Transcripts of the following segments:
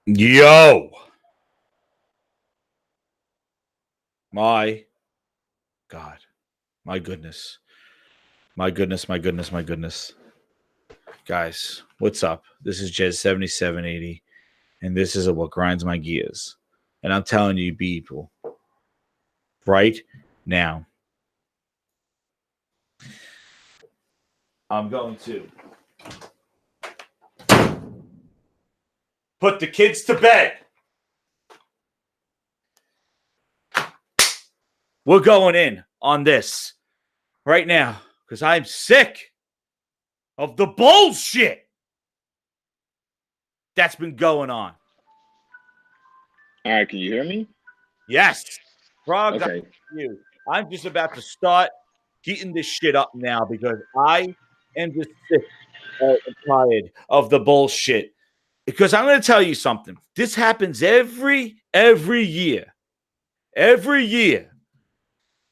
Yo, my God, my goodness, my goodness, my goodness, my goodness, guys, what's up? This is Jez 7780, and this is what grinds my gears. And I'm telling you, people, right now, I'm going to put the kids to bed. We're going in on this right now because I'm sick of the bullshit that's been going on. All right, can you hear me? Yes. Frogs, Okay. I'm just about to start heating this shit up now because I am just sick and tired of the bullshit. Because I'm going to tell you something. This happens every year. Every year.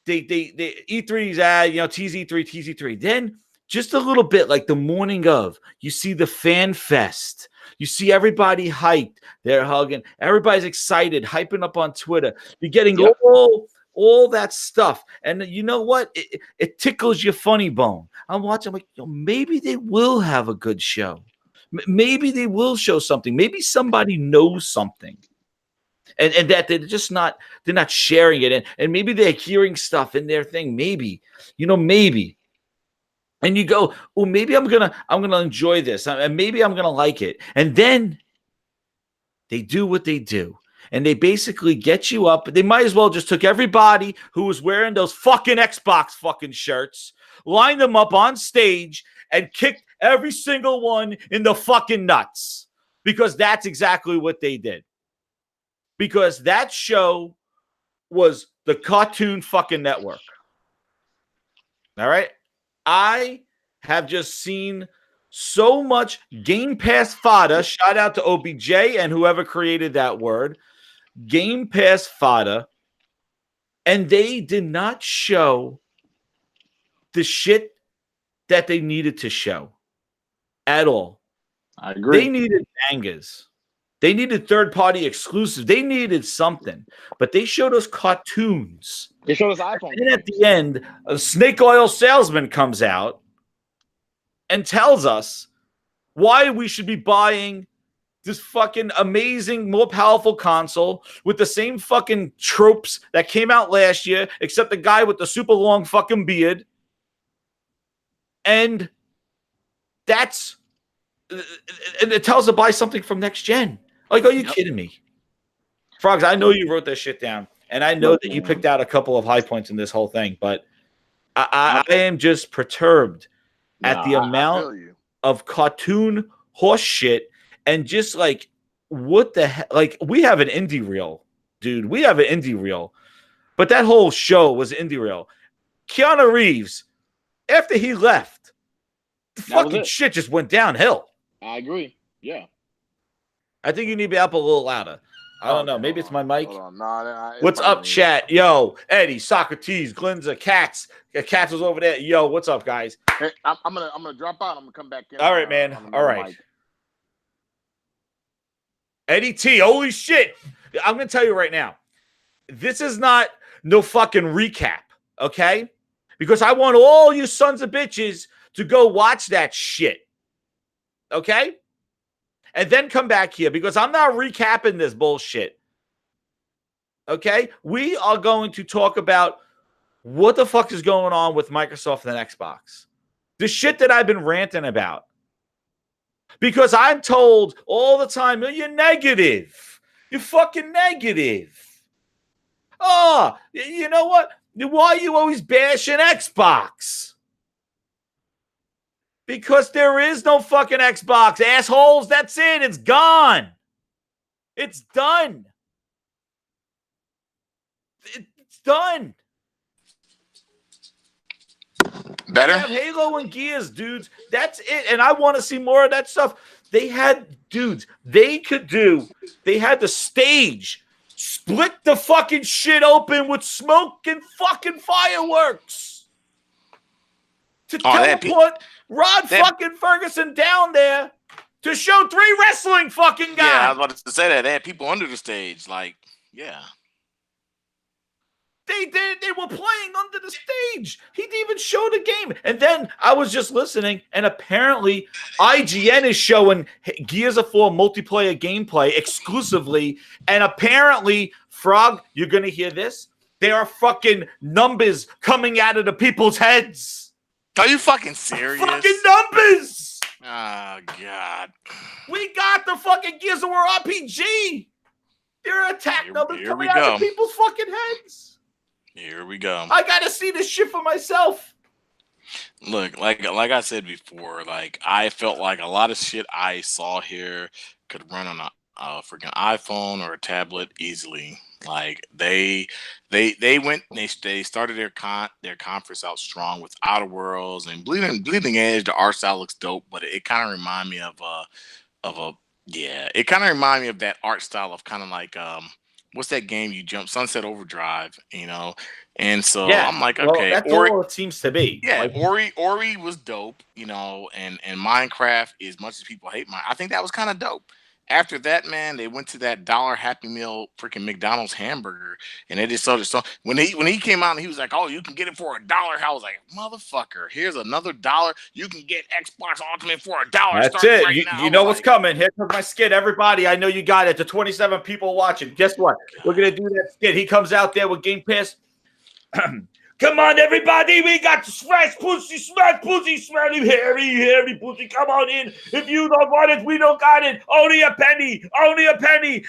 They E3's tease E3. Then just a little bit like the morning of, you see the fan fest. You see everybody hyped. They're hugging. Everybody's excited, hyping up on Twitter. You're getting all that stuff. And you know what? It tickles your funny bone. I'm watching, I'm like, maybe they will have a good show. Maybe they will show something. Maybe somebody knows something. And that they're just not sharing it, and maybe they're hearing stuff in their thing, maybe, maybe. And you go, oh, maybe I'm gonna enjoy this, and maybe I'm gonna like it. And then they do what they do, and they basically get you up. They might as well just took everybody who was wearing those fucking Xbox fucking shirts, lined them up on stage, and kicked every single one in the fucking nuts, because that's exactly what they did. Because that show was the Cartoon fucking Network. All right? I have just seen so much Game Pass fodder. Shout out to OBJ and whoever created that word. Game Pass fodder. And they did not show the shit that they needed to show at all. I agree. They needed bangers. They needed third-party exclusive. They needed something, but they showed us cartoons. They showed us iPhone. And at the end, a snake oil salesman comes out and tells us why we should be buying this fucking amazing, more powerful console with the same fucking tropes that came out last year, except the guy with the super long fucking beard. And that's, and it tells us to buy something from next gen. Like, are you kidding me? Frogs, I know you wrote that shit down, and I know that you picked out a couple of high points in this whole thing, but I am just perturbed at the amount of cartoon horse shit, and just like, what the hell? Like, we have an indie reel, dude. We have an indie reel, but that whole show was indie reel. Keanu Reeves, after he left, the fucking shit just went downhill. I agree. Yeah. I think you need to be up a little louder. I don't know. Maybe it's my mic. What's up, chat? Yo, Eddie, Socrates, Glinza, Cats. Cats was over there. Yo, what's up, guys? Hey, I'm gonna drop out. I'm gonna come back in. All right, man. All right. Mic. Eddie T, holy shit. I'm gonna tell you right now. This is not no fucking recap, okay? Because I want all you sons of bitches to go watch that shit. Okay? And then come back here, because I'm not recapping this bullshit. Okay? We are going to talk about what the fuck is going on with Microsoft and Xbox. The shit that I've been ranting about. Because I'm told all the time, you're negative. You're fucking negative. Oh, you know what? Why are you always bashing Xbox? Because there is no fucking Xbox, assholes. That's it. It's gone. It's done. It's done. Better? They have Halo and Gears, dudes. That's it. And I want to see more of that stuff. They had, dudes, they had the stage. Split the fucking shit open with smoke and fucking fireworks. To teleport Rod fucking Ferguson down there to show 3 wrestling fucking guys. Yeah, I was about to say that. They had people under the stage. Like, yeah. They were playing under the stage. He didn't even show the game. And then I was just listening, and apparently IGN is showing Gears of War multiplayer gameplay exclusively. And apparently, Frog, you're going to hear this. There are fucking numbers coming out of the people's heads. Are you fucking serious? Fucking numbers. Oh, God. We got the fucking Gears of War RPG. There are attack numbers coming out of people's fucking heads. Here we go. I gotta see this shit for myself. Look, like I said before, like I felt like a lot of shit I saw here could run on a freaking iPhone or a tablet easily. Like they started their conference out strong with Outer Worlds and Bleeding Edge. The art style looks dope, but it kind of reminded me of that art style of kind of like what's that game you jump? Sunset Overdrive, you know? And so I'm like, okay. That's all it seems to be. Yeah, like, Ori was dope, you know, and Minecraft, as much as people hate I think that was kind of dope. After that, man, they went to that $1 Happy Meal freaking McDonald's hamburger, and they just started. So when he came out and he was like, "Oh, you can get it for $1," I was like, "Motherfucker, here's another $1. You can get Xbox Ultimate for $1." That's it. Right you know what's coming. Here comes my skit. Everybody, I know you got it. The 27 people watching. Guess what? We're gonna do that skit. He comes out there with Game Pass. Come on, everybody. We got to smash pussy, smelly, hairy pussy. Come on in. If you don't want it, we don't got it. Only a penny.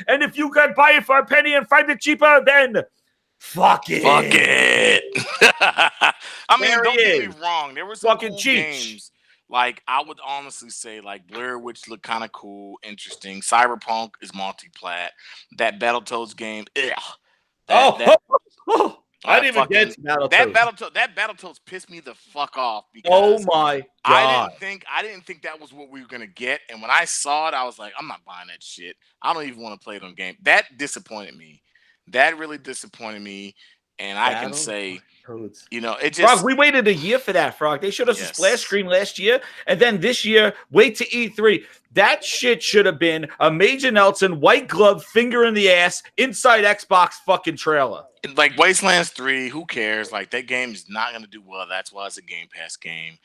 And if you can buy it for a penny and find it cheaper, then fuck it. I mean, don't get me wrong. There were some fucking cool games. Like, I would honestly say, like, Blair Witch looked kind of cool, interesting. Cyberpunk is multi-plat. That Battletoads game, I didn't even get to Battletoads. That Battletoads pissed me the fuck off because my God. I didn't think that was what we were gonna get. And when I saw it, I was like, I'm not buying that shit. I don't even want to play it on game. That disappointed me. That really disappointed me. And I can say, you know, it just Frog, we waited a year for that, Frog. They showed us a splash screen last year, and then this year, wait to E3. That shit should have been a Major Nelson white glove finger in the ass inside Xbox fucking trailer. Like Wastelands 3, who cares? Like, that game is not going to do well. That's why it's a Game Pass game.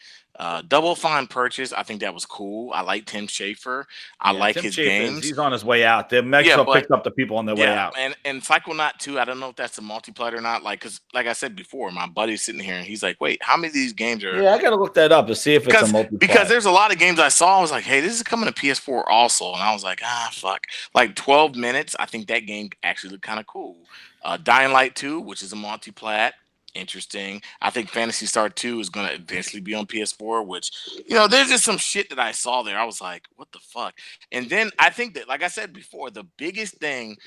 Double Fine Purchase, I think that was cool. I like Tim Schafer. I like Tim his Schafer, games. He's on his way out. The Microsoft picked up the people on their way out. And Psychonaut 2, I don't know if that's a multiplayer or not. Like, because like I said before, my buddy's sitting here and he's like, wait, how many of these games are... Yeah, I got to look that up to see if it's a multiplayer. Because there's a lot of games I saw. I was like, hey, this is coming to PS4 also. And I was like, fuck. Like 12 minutes, I think that game actually looked kind of cool. Dying Light 2, which is a multi-plat. Interesting. I think Phantasy Star 2 is going to eventually be on PS4, which, you know, there's just some shit that I saw there. I was like, what the fuck? And then I think that, like I said before, the biggest thing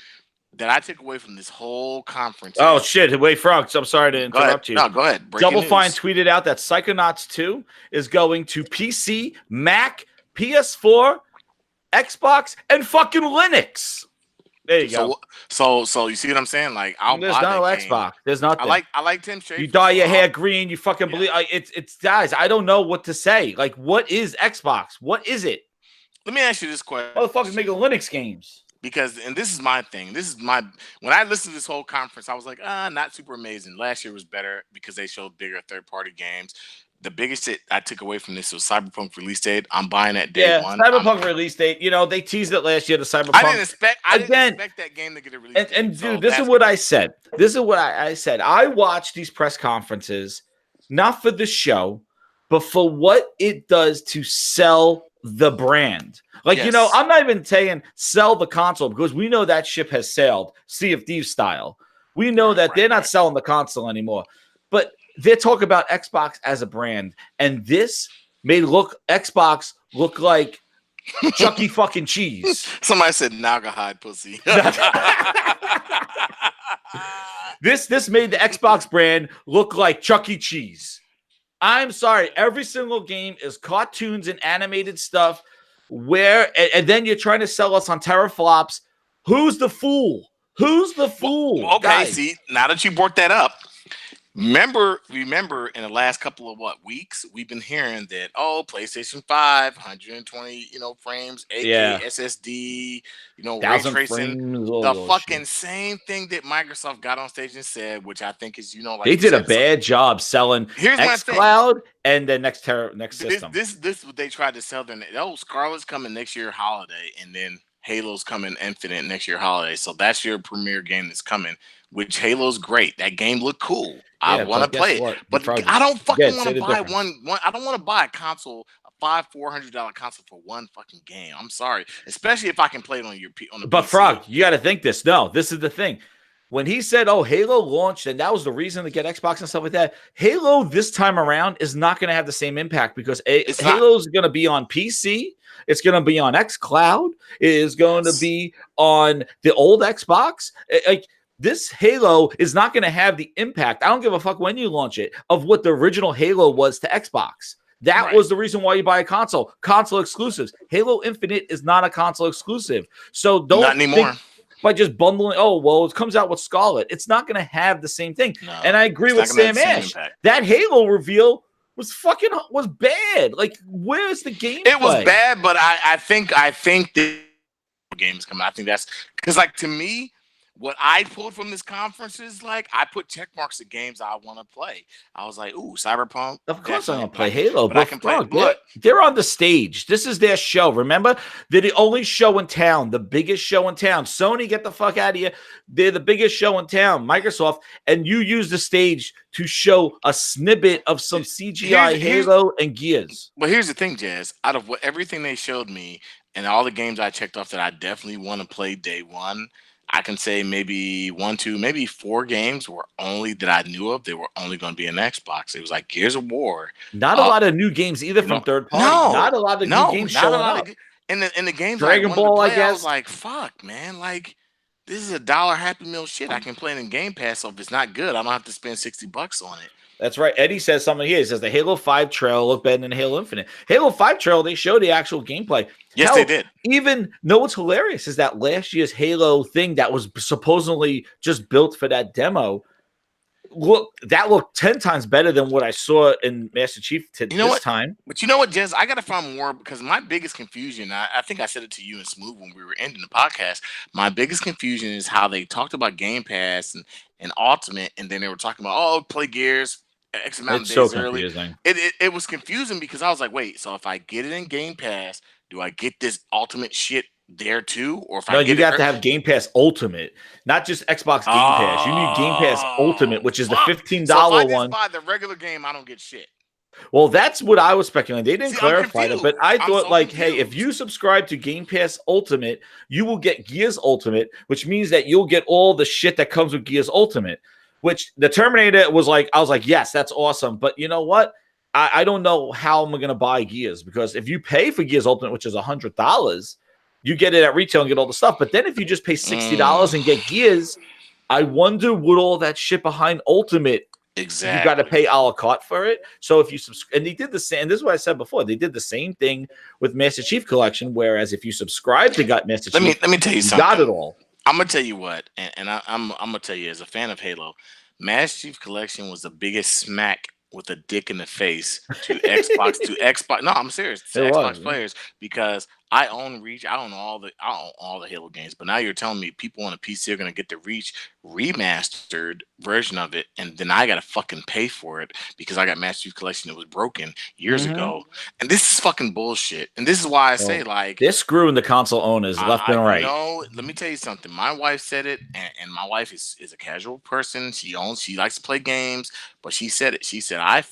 that I took away from this whole conference. Oh, shit. Wait, Frog, I'm sorry to interrupt you. No, go ahead. Double Fine tweeted out that Psychonauts 2 is going to PC, Mac, PS4, Xbox, and fucking Linux. There you go. So you see what I'm saying? Like, there's no Xbox. There's nothing. I like Tim Schafer. You dye your hair green. You fucking believe. It's guys. I don't know what to say. Like, what is Xbox? What is it? Let me ask you this question. Motherfuckers making Linux games. Because, and this is my thing. When I listened to this whole conference, I was like, not super amazing. Last year was better because they showed bigger third-party games. The biggest hit I took away from this was Cyberpunk release date. I'm buying that day one. Cyberpunk release date. You know, they teased it last year, the Cyberpunk. I didn't expect that game to get a release date. And dude, this is what I said. This is what I said. I watched these press conferences, not for the show, but for what it does to sell the brand. Like, you know, I'm not even saying sell the console because we know that ship has sailed, Sea of Thieves style. We know that they're not selling the console anymore. But they're talking about Xbox as a brand, and this made Xbox look like Chuck E. fucking Cheese. Somebody said Naugahyde pussy. This made the Xbox brand look like Chuck E. Cheese. I'm sorry. Every single game is cartoons and animated stuff and then you're trying to sell us on teraflops. Who's the fool? Who's the fool? Okay, guys? See, now that you brought that up, Remember, in the last couple of weeks, we've been hearing that PlayStation 5, 120, frames, 8K Yeah, SSD, ray 1,000 tracing. frames, all The those shit. fucking same thing that Microsoft got on stage and said, which I think is, like They you did a said, so bad job selling here's my thing. Xcloud and the next This system. this this what they tried to sell them. Scarlet's coming next year holiday, and then Halo's coming Infinite next year holiday. So that's your premiere game that's coming. Which Halo's great. That game looked cool. I Yeah, want to but guess play it, what? You but probably I just don't fucking again want say to the buy difference. one. I don't want to buy a console, a $400 console for one fucking game. I'm sorry, especially if I can play it on the But PC. Frog, you got to think this. No, this is the thing. When he said, "Oh, Halo launched," and that was the reason to get Xbox and stuff like that, Halo this time around is not going to have the same impact because It's not. Halo is going to be on PC. It's going to be on Xcloud. It is going to Yes. be on the old Xbox. Like this Halo is not going to have the impact. I don't give a fuck when you launch it of what the original Halo was to Xbox. That Right. was the reason why you buy a console exclusives. Halo Infinite is not a console exclusive. So Not don't anymore. think by just bundling, oh, well, it comes out with Scarlet. It's not going to have the same thing. No, and I agree it's with not gonna have Sam the same Ash. impact. That Halo reveal was bad. Like, where's the gameplay? It was bad, but I think the game is coming. I think that's because, like, to me, what I pulled from this conference is like I put check marks to games I want to play. I was like, ooh, Cyberpunk. Of course I'm definitely, gonna play Halo, but I can play. Frog, But they're on the stage. This is their show. Remember, they're the only show in town, the biggest show in town. Sony, get the fuck out of here. They're the biggest show in town, Microsoft, and you use the stage to show a snippet of some CGI Halo and Gears. But here's the thing, Jazz. Out of everything they showed me and all the games I checked off that I definitely want to play day one, I can say maybe 1, 2, maybe 4 games were only that I knew of. They were only going to be an Xbox. It was like Gears of War. Not a lot of new games either from third party. Not a lot of new games showing up. And the games Dragon I Ball, wanted to play, I I was guess. like, fuck, man. Like, this is $1 Happy Meal shit. I can play it in Game Pass, so if it's not good, I don't have to spend $60 on it. That's right. Eddie says something here. He says the Halo 5 trail looked better than Halo Infinite. Halo 5 trail, they showed the actual gameplay. Yes, Hell, they did. Even what's hilarious is that last year's Halo thing that was supposedly just built for that demo. That looked 10 times better than what I saw in Master Chief this time. But you know what, Jez? I got to find more because my biggest confusion, I think I said it to you and Smooth when we were ending the podcast. My biggest confusion is how they talked about Game Pass and Ultimate, and then they were talking about, oh, play Gears X amount It's of days so early. confusing. It was confusing because I was like, wait, so if I get it in Game Pass, do I get this Ultimate shit there too? Or if I get you have to have Game Pass Ultimate, not just Xbox Game Pass. You need Game Pass Ultimate, which is the $15 so if I one. just buy the regular game, I don't get shit. Well, that's what I was speculating. They didn't clarify it, but I thought, so hey, if you subscribe to Game Pass Ultimate, you will get Gears Ultimate, which means that you'll get all the shit that comes with Gears Ultimate. Which the Terminator was like, I was like, yes, that's awesome. But you know what? I don't know how I'm going to buy Gears because if you pay for Gears Ultimate, which is $100, you get it at retail and get all the stuff. But then if you just pay $60 and get Gears, I wonder what all that shit behind Ultimate. Exactly. You got to pay a la carte for it. So if you subscribe, and they did the same, and this is what I said before, they did the same thing with Master Chief Collection, whereas if you subscribe to Master Chief, let me tell you something. Got it all. I'm gonna tell you what, and I'm gonna tell you as a fan of Halo, Master Chief Collection was the biggest smack with a dick in the face to Xbox. No, I'm serious. To Xbox players because I own Reach. I own all the Halo games. But now you're telling me people on a PC are gonna get the Reach remastered version of it, and then I gotta fucking pay for it because I got Master Chief Collection that was broken years ago. And this is fucking bullshit. And this is why I say like they're screwing the console owners left and right. Let me tell you something. My wife said it, and my wife is a casual person. She likes to play games, but she said it. She said I have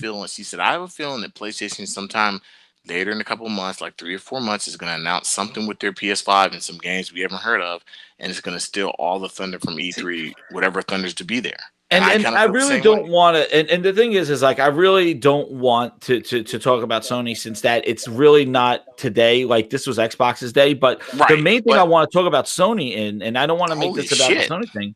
a feeling that PlayStation sometime later in a couple of months, like 3 or 4 months, is going to announce something with their PS5 and some games we haven't heard of, and it's going to steal all the thunder from E3, whatever thunder's to be there. And I really don't want to. And the thing is like I really don't want to talk about Sony since that it's really not today. Like this was Xbox's day, but the main thing I want to talk about Sony and I don't want to make this about the Sony thing.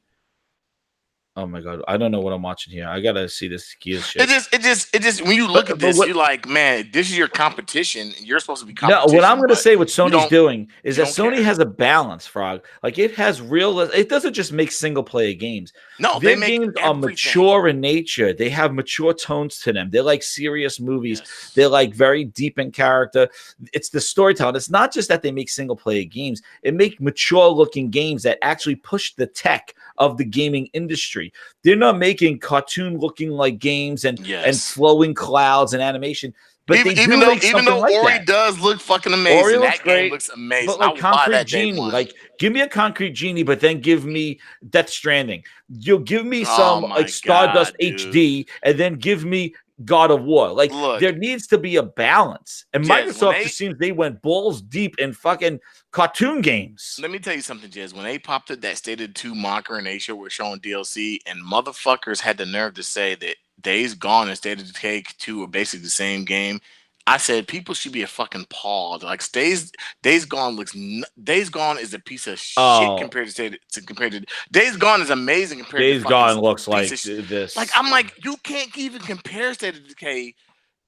Oh my god, I don't know what I'm watching here. I gotta see this Gears shit. It just when you look at this, you're like, man, this is your competition. You're supposed to be competition. No, what I'm going to say, what Sony's doing is that Sony care. has a balance, Frog. Like it has real. It doesn't just make single player games. No, their they make games are mature in nature. They have mature tones to them. They're like serious movies. Yes. They're like very deep in character. It's the storytelling. It's not just that they make single player games. It make mature looking games that actually push the tech of the gaming industry. They're not making cartoon looking like games and flowing clouds and animation. But even though Ori does look fucking amazing, Ori looks great, game looks amazing. But like Concrete Genie, like give me a Concrete Genie, but then give me Death Stranding. You'll give me some like Stardust HD, and then give me God of War. Like there needs to be a balance. And Microsoft just seems they went balls deep in fucking cartoon games. Let me tell you something, Jez. When they popped up that State of 2 Mocker and Asia were showing DLC, and motherfuckers had the nerve to say that Days Gone and State of Decay 2 are basically the same game. I said people should be a fucking appalled. Like Days Gone Days Gone is a piece of shit compared to Days Gone is amazing compared to Days Gone looks like this. Like I'm like you can't even compare State of Decay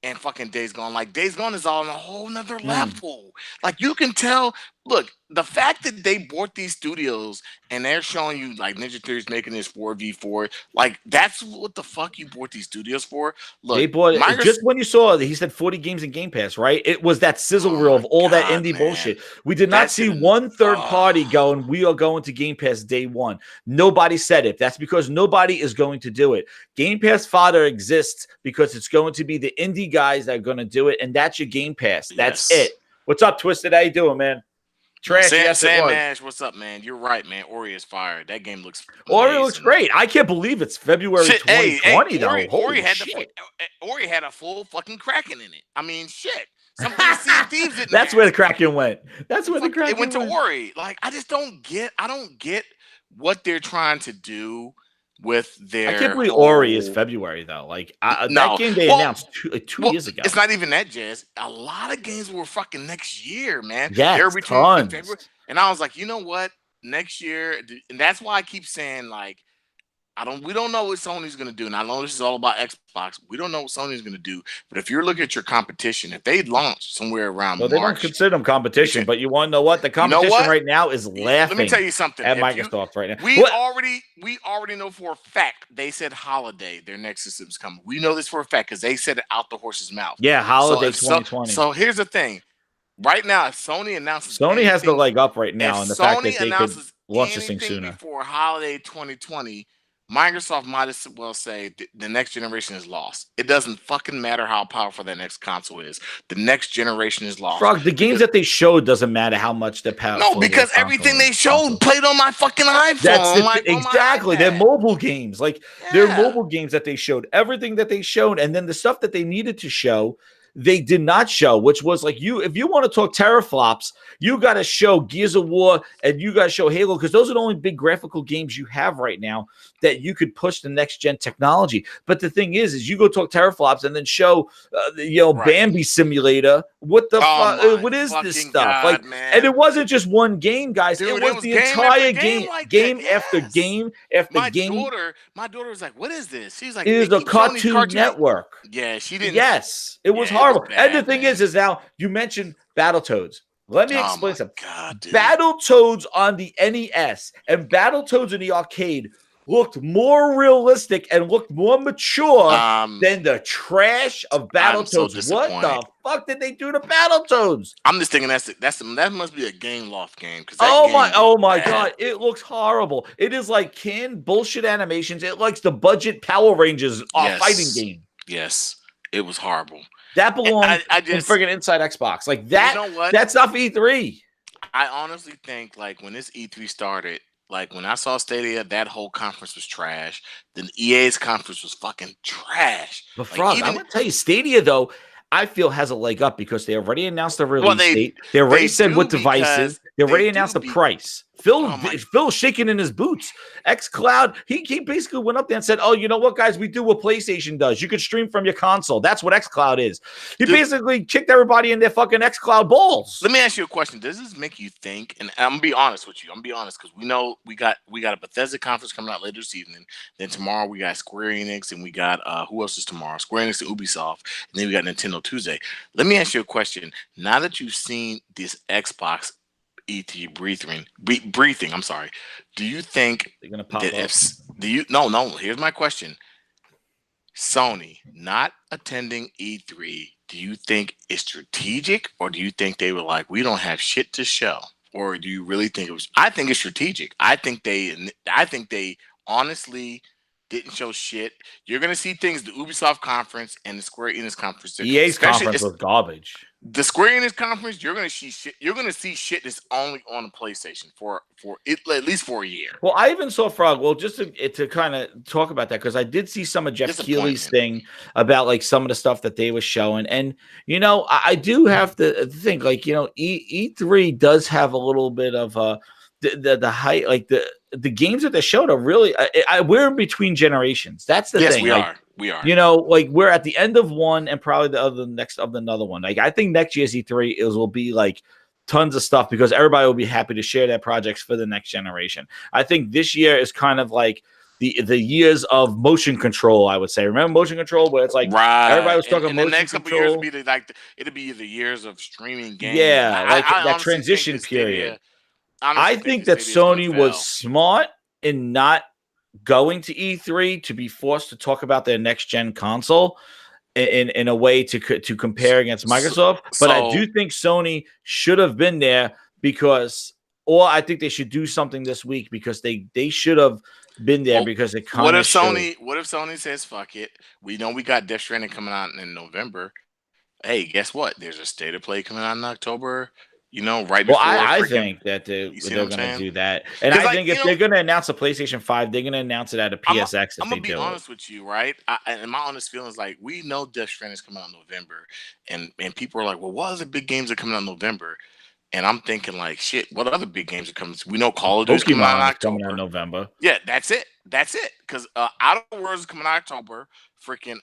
and fucking Days Gone. Like Days Gone is on a whole nother level. Like you can tell. Look, the fact that they bought these studios and they're showing you like Ninja Theory's making this 4v4, like that's what the fuck you bought these studios for. Look, they bought it just when you saw that he said 40 games in Game Pass, right? It was that sizzle reel of all that indie bullshit. We did not see one third party going, we are going to Game Pass day one. Nobody said it. That's because nobody is going to do it. Game Pass fodder exists because it's going to be the indie guys that are going to do it, and that's your Game Pass. That's it. What's up, Twisted? How you doing, man? Trash. Sam Nash, what's up, man? You're right, man. Ori is fired. That game looks amazing. Ori looks great. I can't believe it's February 2020 though. Ori had a full fucking Kraken in it. I mean, shit. Something Sea of Thieves didn't. That's where the Kraken went. That's where the Kraken went. It went to Ori. Like I just don't get. I don't get what they're trying to do with their. I can't believe Ori is February though. Like that game they announced two years ago. It's not even that, Jazz. A lot of games were fucking next year, man. Yeah, they're returning in February, and I was like, you know what? Next year, and that's why I keep saying like, we don't know what Sony's gonna do, and I know this is all about Xbox. We don't know what Sony's gonna do, but if you're looking at your competition, if they launch somewhere around March, they don't consider them competition. But you want to know what? The competition right now is laughing. Let me tell you something. At Microsoft right now, we already know for a fact they said holiday their next system's coming. We know this for a fact because they said it out the horse's mouth. Yeah, holiday 2020. So here's the thing. Right now, if Sony announces has the leg up right now, and the fact that they could launch this thing sooner before holiday 2020. Microsoft might as well say the next generation is lost. It doesn't fucking matter how powerful that next console is. The next generation is lost. Frog, the games that they showed doesn't matter how much they're powerful. No, because everything they showed played on my fucking iPhone. Exactly. They're mobile games. Like they're mobile games that they showed. Everything that they showed, and then the stuff that they needed to show, they did not show, which was like if you want to talk teraflops, you got to show Gears of War and you got to show Halo because those are the only big graphical games you have right now that you could push the next gen technology. But the thing is you go talk teraflops and then show, Bambi Simulator. What the fuck? What is this stuff? God, man. And it wasn't just one game, guys. Dude, it was the entire game, game after game after game. My daughter was like, "What is this?" She's like, "It is a Cartoon Network." Yeah, she didn't. Yes, it was horrible. And the thing is now you mentioned Battletoads. Let me explain something. Battletoads on the NES and Battletoads in the arcade looked more realistic and looked more mature than the trash of Battletoads. So what the fuck did they do to Battletoads? I'm just thinking that must be a Game Loft game. Oh my god, it looks horrible. It is like canned bullshit animations. It likes the budget Power Rangers fighting game. Yes, it was horrible. That belongs in friggin' Inside Xbox. Like that. You know what? That's not for E3. I honestly think like when this E3 started, like when I saw Stadia, that whole conference was trash. Then EA's conference was fucking trash. But Frog, I'm gonna tell you, Stadia though, I feel has a leg up because they already announced the release date. They already said what devices. They already announced the price. Phil's shaking in his boots. Xcloud, he basically went up there and said, "Oh, you know what, guys? We do what PlayStation does. You could stream from your console. That's what Xcloud is." He basically kicked everybody in their fucking Xcloud balls. Let me ask you a question. Does this make you think? And I'm gonna be honest with you. I'm gonna be honest because we know we got a Bethesda conference coming out later this evening. Then tomorrow we got Square Enix and we got who else is tomorrow? Square Enix and Ubisoft, and then we got Nintendo Tuesday. Let me ask you a question. Now that you've seen this Xbox ET breathing, I'm sorry. Do you think they're gonna pop up? No. Here's my question. Sony not attending E3. Do you think it's strategic, or do you think they were like, we don't have shit to show, or do you really think it was? I think it's strategic. I think they honestly didn't show shit. You're gonna see things. The Ubisoft conference and the Square Enix conference. EA's conference was garbage. The Square Enix conference, you're gonna see shit. You're gonna see shit that's only on the PlayStation for it, at least for a year. Well, I even saw Frog. Well, just to kind of talk about that, because I did see some of Jeff Keighley's thing about like some of the stuff that they were showing, and you know, I do have to think like, you know, E3 does have a little bit of the height, like the games that they showed are really. We're in between generations. That's the thing. We are. You know, like we're at the end of one and probably the next of another one. Like I think next year's E3 will be like tons of stuff because everybody will be happy to share their projects for the next generation. I think this year is kind of like the years of motion control, I would say. Remember motion control where it's like everybody was talking motion control. The next couple years will be it'll be the years of streaming games. Yeah, like that transition period. I think that Sony was smart in not going to E3 to be forced to talk about their next gen console in a way to compare against Microsoft. But I do think Sony should have been there or I think they should do something this week because they should have been there because it kind of What if Sony says fuck it? We know we got Death Stranding coming out in November. Hey, guess what? There's a State of Play coming out in October. You know, right before. Well, I think that they're going to do that, and I think if they're going to announce a PlayStation 5, they're going to announce it at a PSX. I'm gonna be honest with you, right? And my honest feelings, like we know Death Stranding is coming out in November, and people are like, "Well, what other big games are coming out in November?" And I'm thinking, like, shit, what other big games are coming? We know Call of Duty is coming out in October. Coming out in November. Yeah, that's it. Because Outer Worlds is coming out in October. Freaking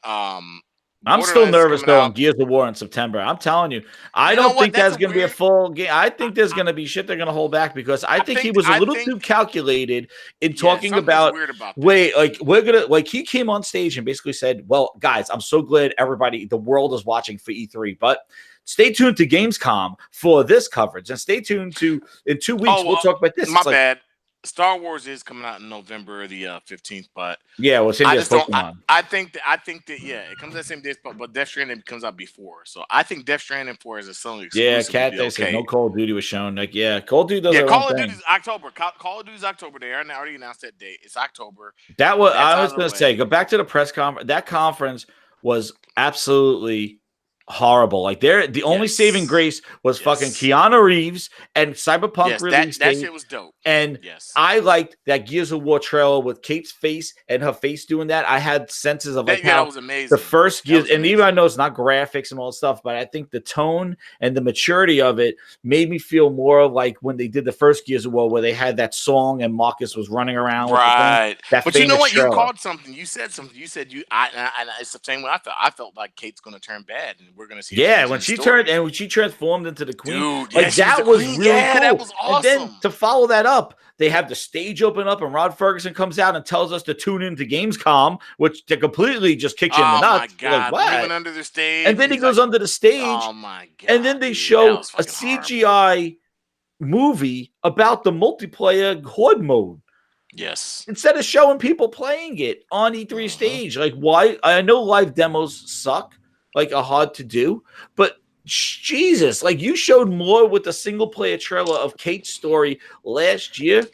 I'm still nervous though on Gears of War in September. I'm telling you, I don't think that's going to be a full game. I think there's going to be shit they're going to hold back because I think he was a little too calculated in talking about. Wait, like we're gonna like he came on stage and basically said, "Well, guys, I'm so glad the world is watching for E3, but stay tuned to Gamescom for this coverage and stay tuned to in 2 weeks we'll talk about this." My bad. Star Wars is coming out in November the 15th, but yeah, well, same day as Pokemon. I think that yeah, it comes that same day, but Death Stranding comes out before. So I think Death Stranding 4 is a Sony exclusive. Yeah, Cat they said no Call of Duty was shown. Like, yeah, Call of Duty does. Yeah, Call of Duty is October. Call of Duty is October. They already announced that date. It's October. I was going to say, go back to the press conference. That conference was absolutely horrible. Like the only saving grace was fucking Keanu Reeves and Cyberpunk release that shit was dope. And I liked that Gears of War trailer with Kate's face and her face doing that. I had senses of like how that was amazing. The first Gears, and even I know it's not graphics and all that stuff, but I think the tone and the maturity of it made me feel more of like when they did the first Gears of War where they had that song and Marcus was running around. Right. But you know what? Trailer. You called something. You said something. You said and it's the same way I felt. I felt like Kate's going to turn bad and we're going to see. Yeah, when she transformed into the queen, dude, like that was really cool. That was awesome. And then to follow that up, they have the stage open up, and Rod Ferguson comes out and tells us to tune into Gamescom, which to completely just kicks you in the nuts. Oh my god! Like, Even under the stage, and then he goes under the stage. Oh my god! And then they show a CGI movie about the multiplayer horde mode. Yes. Instead of showing people playing it on E3 stage, like why? I know live demos suck. Like are hard to do, but Jesus, like you showed more with the single player trailer of Kate's story last year,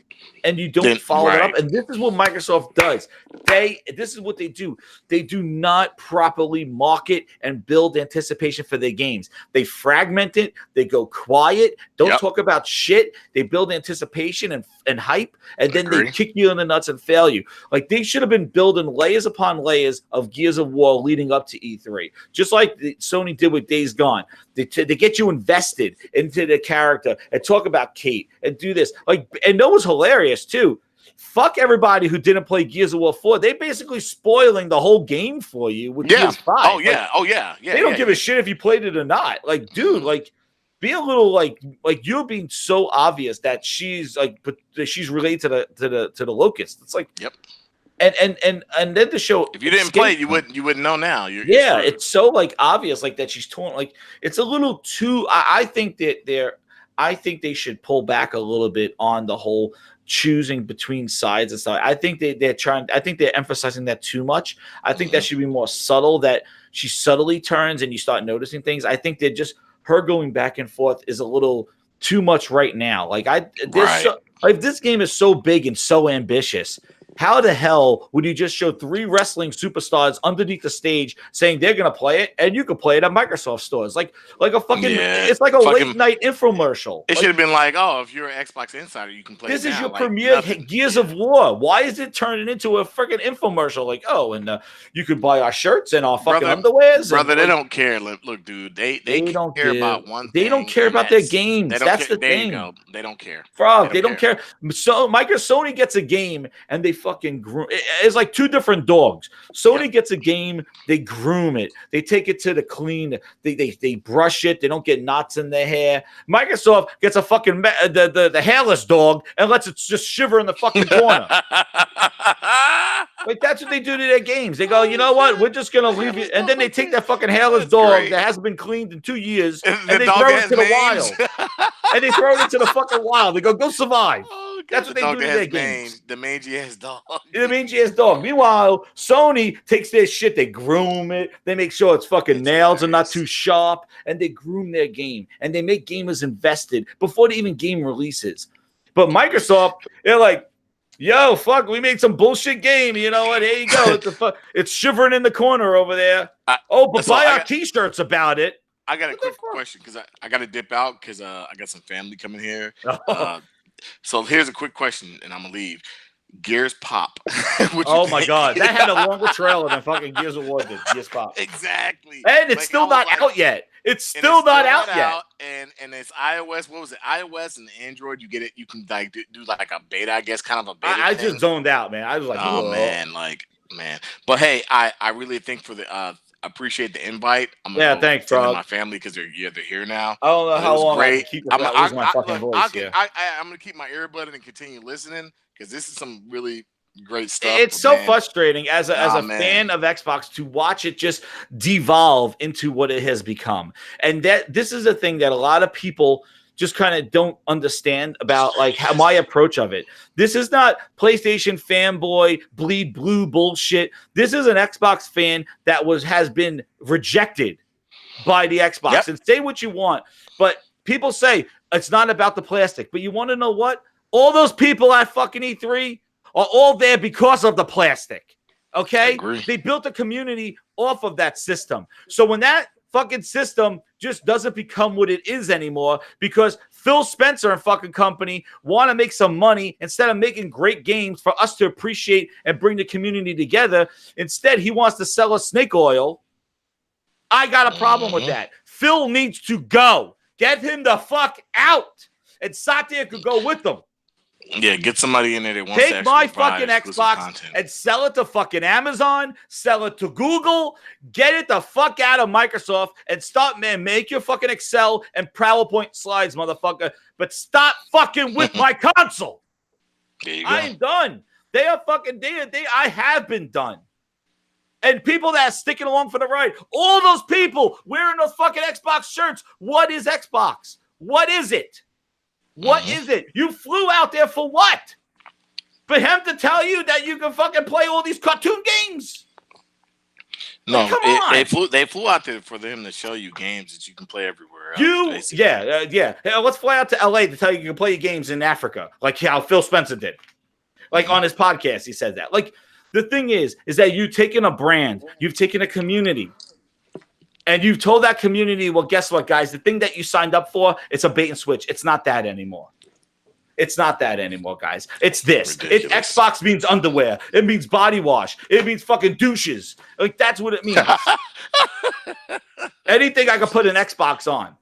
and you don't follow it up. And this is what Microsoft does. This is what they do. They do not properly market and build anticipation for their games. They fragment it. They go quiet. Don't talk about shit. They build anticipation and hype, and then they kick you in the nuts and fail you. Like they should have been building layers upon layers of Gears of War leading up to E3, just like Sony did with Days Gone. They get you invested into the character and talk about Kate and do this. Like, and that was hilarious too. Fuck everybody who didn't play Gears of War 4. They basically spoiling the whole game for you with Gears 5. Oh yeah. They don't give a shit if you played it or not. Like, dude, like, be a little like you're being so obvious that she's related to the Locust. It's like, yep. And then the show. If you didn't play, you wouldn't know now. It's so like obvious, like that she's torn. Like, it's a little too. I think they should pull back a little bit on the whole choosing between sides and stuff. I think they're emphasizing that too much. I think that should be more subtle. That she subtly turns and you start noticing things. I think they're just her going back and forth is a little too much right now. Like, this game is so big and so ambitious. How the hell would you just show 3 wrestling superstars underneath the stage saying they're gonna play it and you can play it at Microsoft stores? Like a fucking, it's like a late night infomercial. It should have been like, oh, if you're an Xbox insider, you can play. This it is now. your Like, premiere nothing. Gears of War. Why is it turning into a freaking infomercial? Like, oh, and you could buy our shirts and our fucking underwears. Brother, they don't care. Look, dude, they don't care about one. They don't care about their games. That's the thing. There you go. They don't care. Frog, they don't care. So Sony gets a game and they fucking groom. It's like 2 different dogs. Sony gets a game, they groom it, they take it to the clean, they brush it, they don't get knots in their hair. Microsoft gets a fucking the hairless dog and lets it just shiver in the fucking corner. Like, that's what they do to their games. They go, you know what? We're just gonna leave it, and then they take that fucking hairless dog that hasn't been cleaned in 2 years and they throw it to the wild. And they throw it into the fucking wild. They go survive. Oh, that's what they do to their games. The mangy ass dog. The mangy ass dog. Meanwhile, Sony takes their shit, they groom it, they make sure its fucking nails are not too sharp, and they groom their game, and they make gamers invested before the even game releases. But Microsoft, they're like, yo, fuck, we made some bullshit game. You know what? Here you go. It's shivering in the corner over there. But buy our t-shirts about it. I got a quick question because I got to dip out because I got some family coming here. So here's a quick question, and I'm going to leave. Gears Pop. Oh my God, that had a longer trailer than fucking Gears of War did. Gears Pop. Exactly. And it's still not out yet. It's still not out yet. And it's iOS. What was it? iOS and Android. You get it. You can like do like a beta, I guess, kind of a beta. I just zoned out, man. I was like, oh man. But hey, I really think for the appreciate the invite. I'm gonna thanks, bro. My family because they're here now. I don't know how long great. I can keep my fucking voice. I'm gonna keep my earbud and continue listening because this is some really great stuff. It's so frustrating as a fan of Xbox to watch it just devolve into what it has become. And this is a thing that a lot of people just kind of don't understand about, like, how my approach of it. This is not PlayStation fanboy bleed blue bullshit. This is an Xbox fan that has been rejected by the Xbox. Yep. And say what you want, but people say it's not about the plastic. But you want to know what? All those people at fucking E3 are all there because of the plastic. Okay? They built a community off of that system. So when that fucking system just doesn't become what it is anymore because Phil Spencer and fucking company want to make some money instead of making great games for us to appreciate and bring the community together. Instead, he wants to sell us snake oil. I got a problem with that. Phil needs to go. Get him the fuck out. And Satya could go with them. Yeah, get somebody in there that wants to take my fucking Xbox and sell it to fucking Amazon, sell it to Google, get it the fuck out of Microsoft and stop, man, make your fucking Excel and PowerPoint slides, motherfucker, but stop fucking with my console. I am done. They are fucking, I have been done. And people that are sticking along for the ride, all those people wearing those fucking Xbox shirts, what is Xbox? What is it? What is it? You flew out there for what? For him to tell you that you can fucking play all these cartoon games? No, they flew out there for him to show you games that you can play everywhere else. Let's fly out to LA to tell you can play your games in Africa, like how Phil Spencer did. Like on his podcast, he said that. Like the thing is that you've taken a brand, you've taken a community. And you've told that community, well, guess what, guys? The thing that you signed up for, it's a bait and switch. It's not that anymore. It's not that anymore, guys. It's this. Xbox means underwear. It means body wash. It means fucking douches. Like, that's what it means. Anything I could put an Xbox on.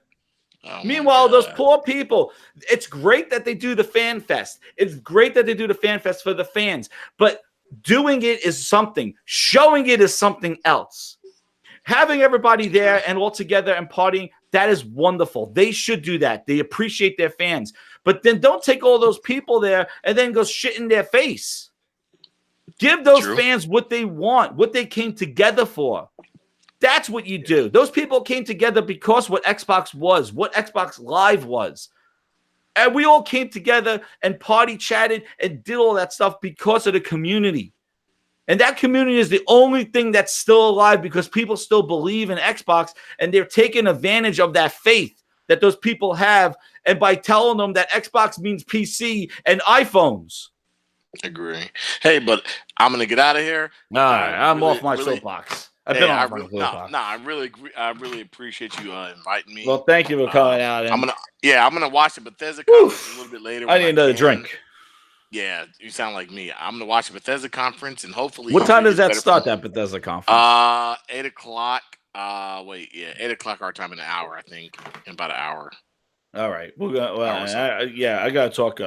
Oh Meanwhile, those poor people, it's great that they do the fan fest. It's great that they do the fan fest for the fans, but doing it is something. Showing it is something else. Having everybody there and all together and partying, that is wonderful. They should do that. They appreciate their fans. But then don't take all those people there and then go shit in their face. Give those fans what they want, what they came together for. That's what you do. Those people came together because what Xbox was, what Xbox Live was. And we all came together and party chatted and did all that stuff because of the community. And that community is the only thing that's still alive because people still believe in Xbox and they're taking advantage of that faith that those people have. And by telling them that Xbox means PC and iPhones. Agree. Hey, but I'm going to get out of here. All right. I'm off my soapbox. I really appreciate you inviting me. Well, thank you for coming out. I'm gonna watch the Bethesda conference a little bit later. I need another drink. Yeah, you sound like me. I'm gonna watch the Bethesda conference and hopefully. What time does that start? That Bethesda conference? 8 o'clock. 8 o'clock our time in an hour. I think in about an hour. All right. We'll go. Well, I gotta talk.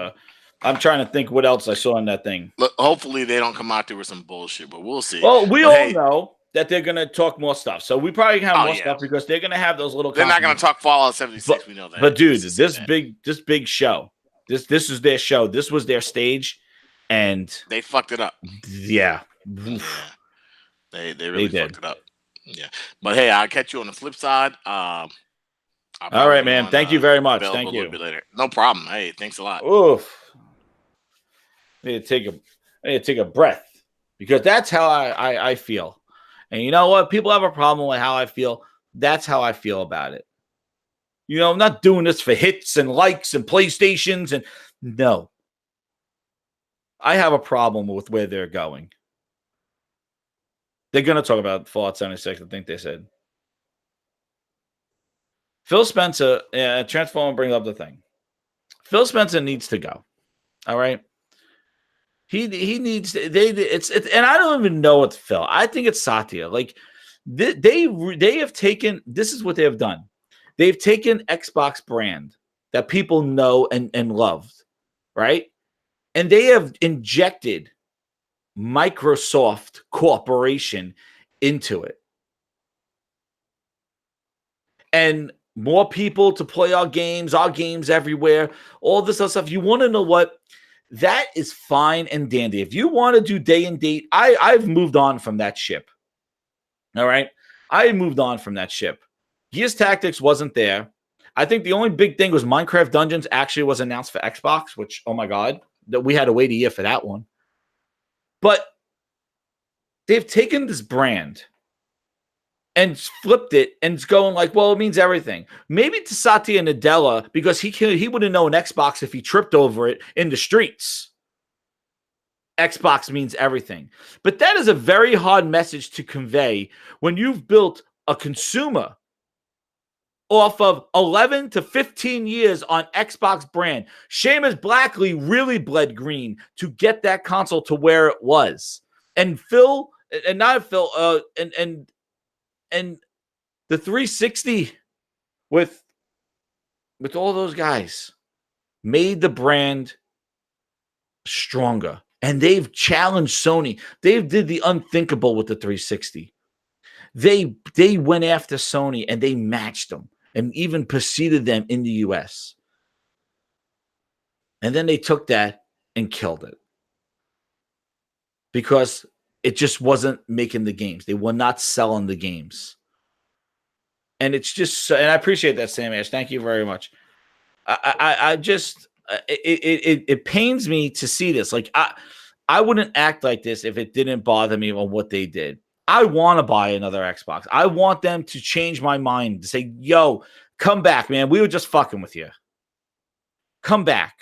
I'm trying to think what else I saw in that thing. Look, hopefully they don't come out there with some bullshit, but we'll see. Well, we all know that they're going to talk more stuff. So we probably have more stuff because they're going to have those little. They're not going to talk Fallout 76. We know that. But dude, this big show, this is their show. This was their stage, and they fucked it up. Yeah, they really fucked it up. Yeah, but hey, I'll catch you on the flip side. All right, man. Thank you very much. Thank you. A little bit later. No problem. Hey, thanks a lot. Oof. I need to take a breath because that's how I feel. And you know what? People have a problem with how I feel. That's how I feel about it. You know, I'm not doing this for hits and likes and PlayStations. And no. I have a problem with where they're going. They're going to talk about Fallout 76, I think they said. Phil Spencer, Transformer brings up the thing. Phil Spencer needs to go. All right? He needs and I don't even know what's Phil. I think it's Satya. Like they have taken, this is what they have done. They've taken Xbox brand that people know and loved, right? And they have injected Microsoft Corporation into it. And more people to play our games everywhere, all this other stuff. You want to know what? That is fine and dandy. If you want to do day and date, I've moved on from that ship. All right? I moved on from that ship. Gears Tactics wasn't there. I think the only big thing was Minecraft Dungeons actually was announced for Xbox, which, oh my God, that we had to wait a year for that one. But they've taken this brand and flipped it, and it's going like, well, it means everything. Maybe to Satya Nadella, because he would have known Xbox if he tripped over it in the streets. Xbox means everything. But that is a very hard message to convey when you've built a consumer off of 11 to 15 years on Xbox brand. Seamus Blackley really bled green to get that console to where it was. And Phil, and not Phil, and the 360 with all those guys made the brand stronger. And they've challenged Sony. They did the unthinkable with the 360. They went after Sony and they matched them and even preceded them in the US. And then they took that and killed it. Because it just wasn't making the games. They were not selling the games. And it's just, and I appreciate that, Sam Ash. Thank you very much. I just, it pains me to see this. Like, I wouldn't act like this if it didn't bother me on what they did. I want to buy another Xbox. I want them to change my mind, to say, yo, come back, man. We were just fucking with you. Come back.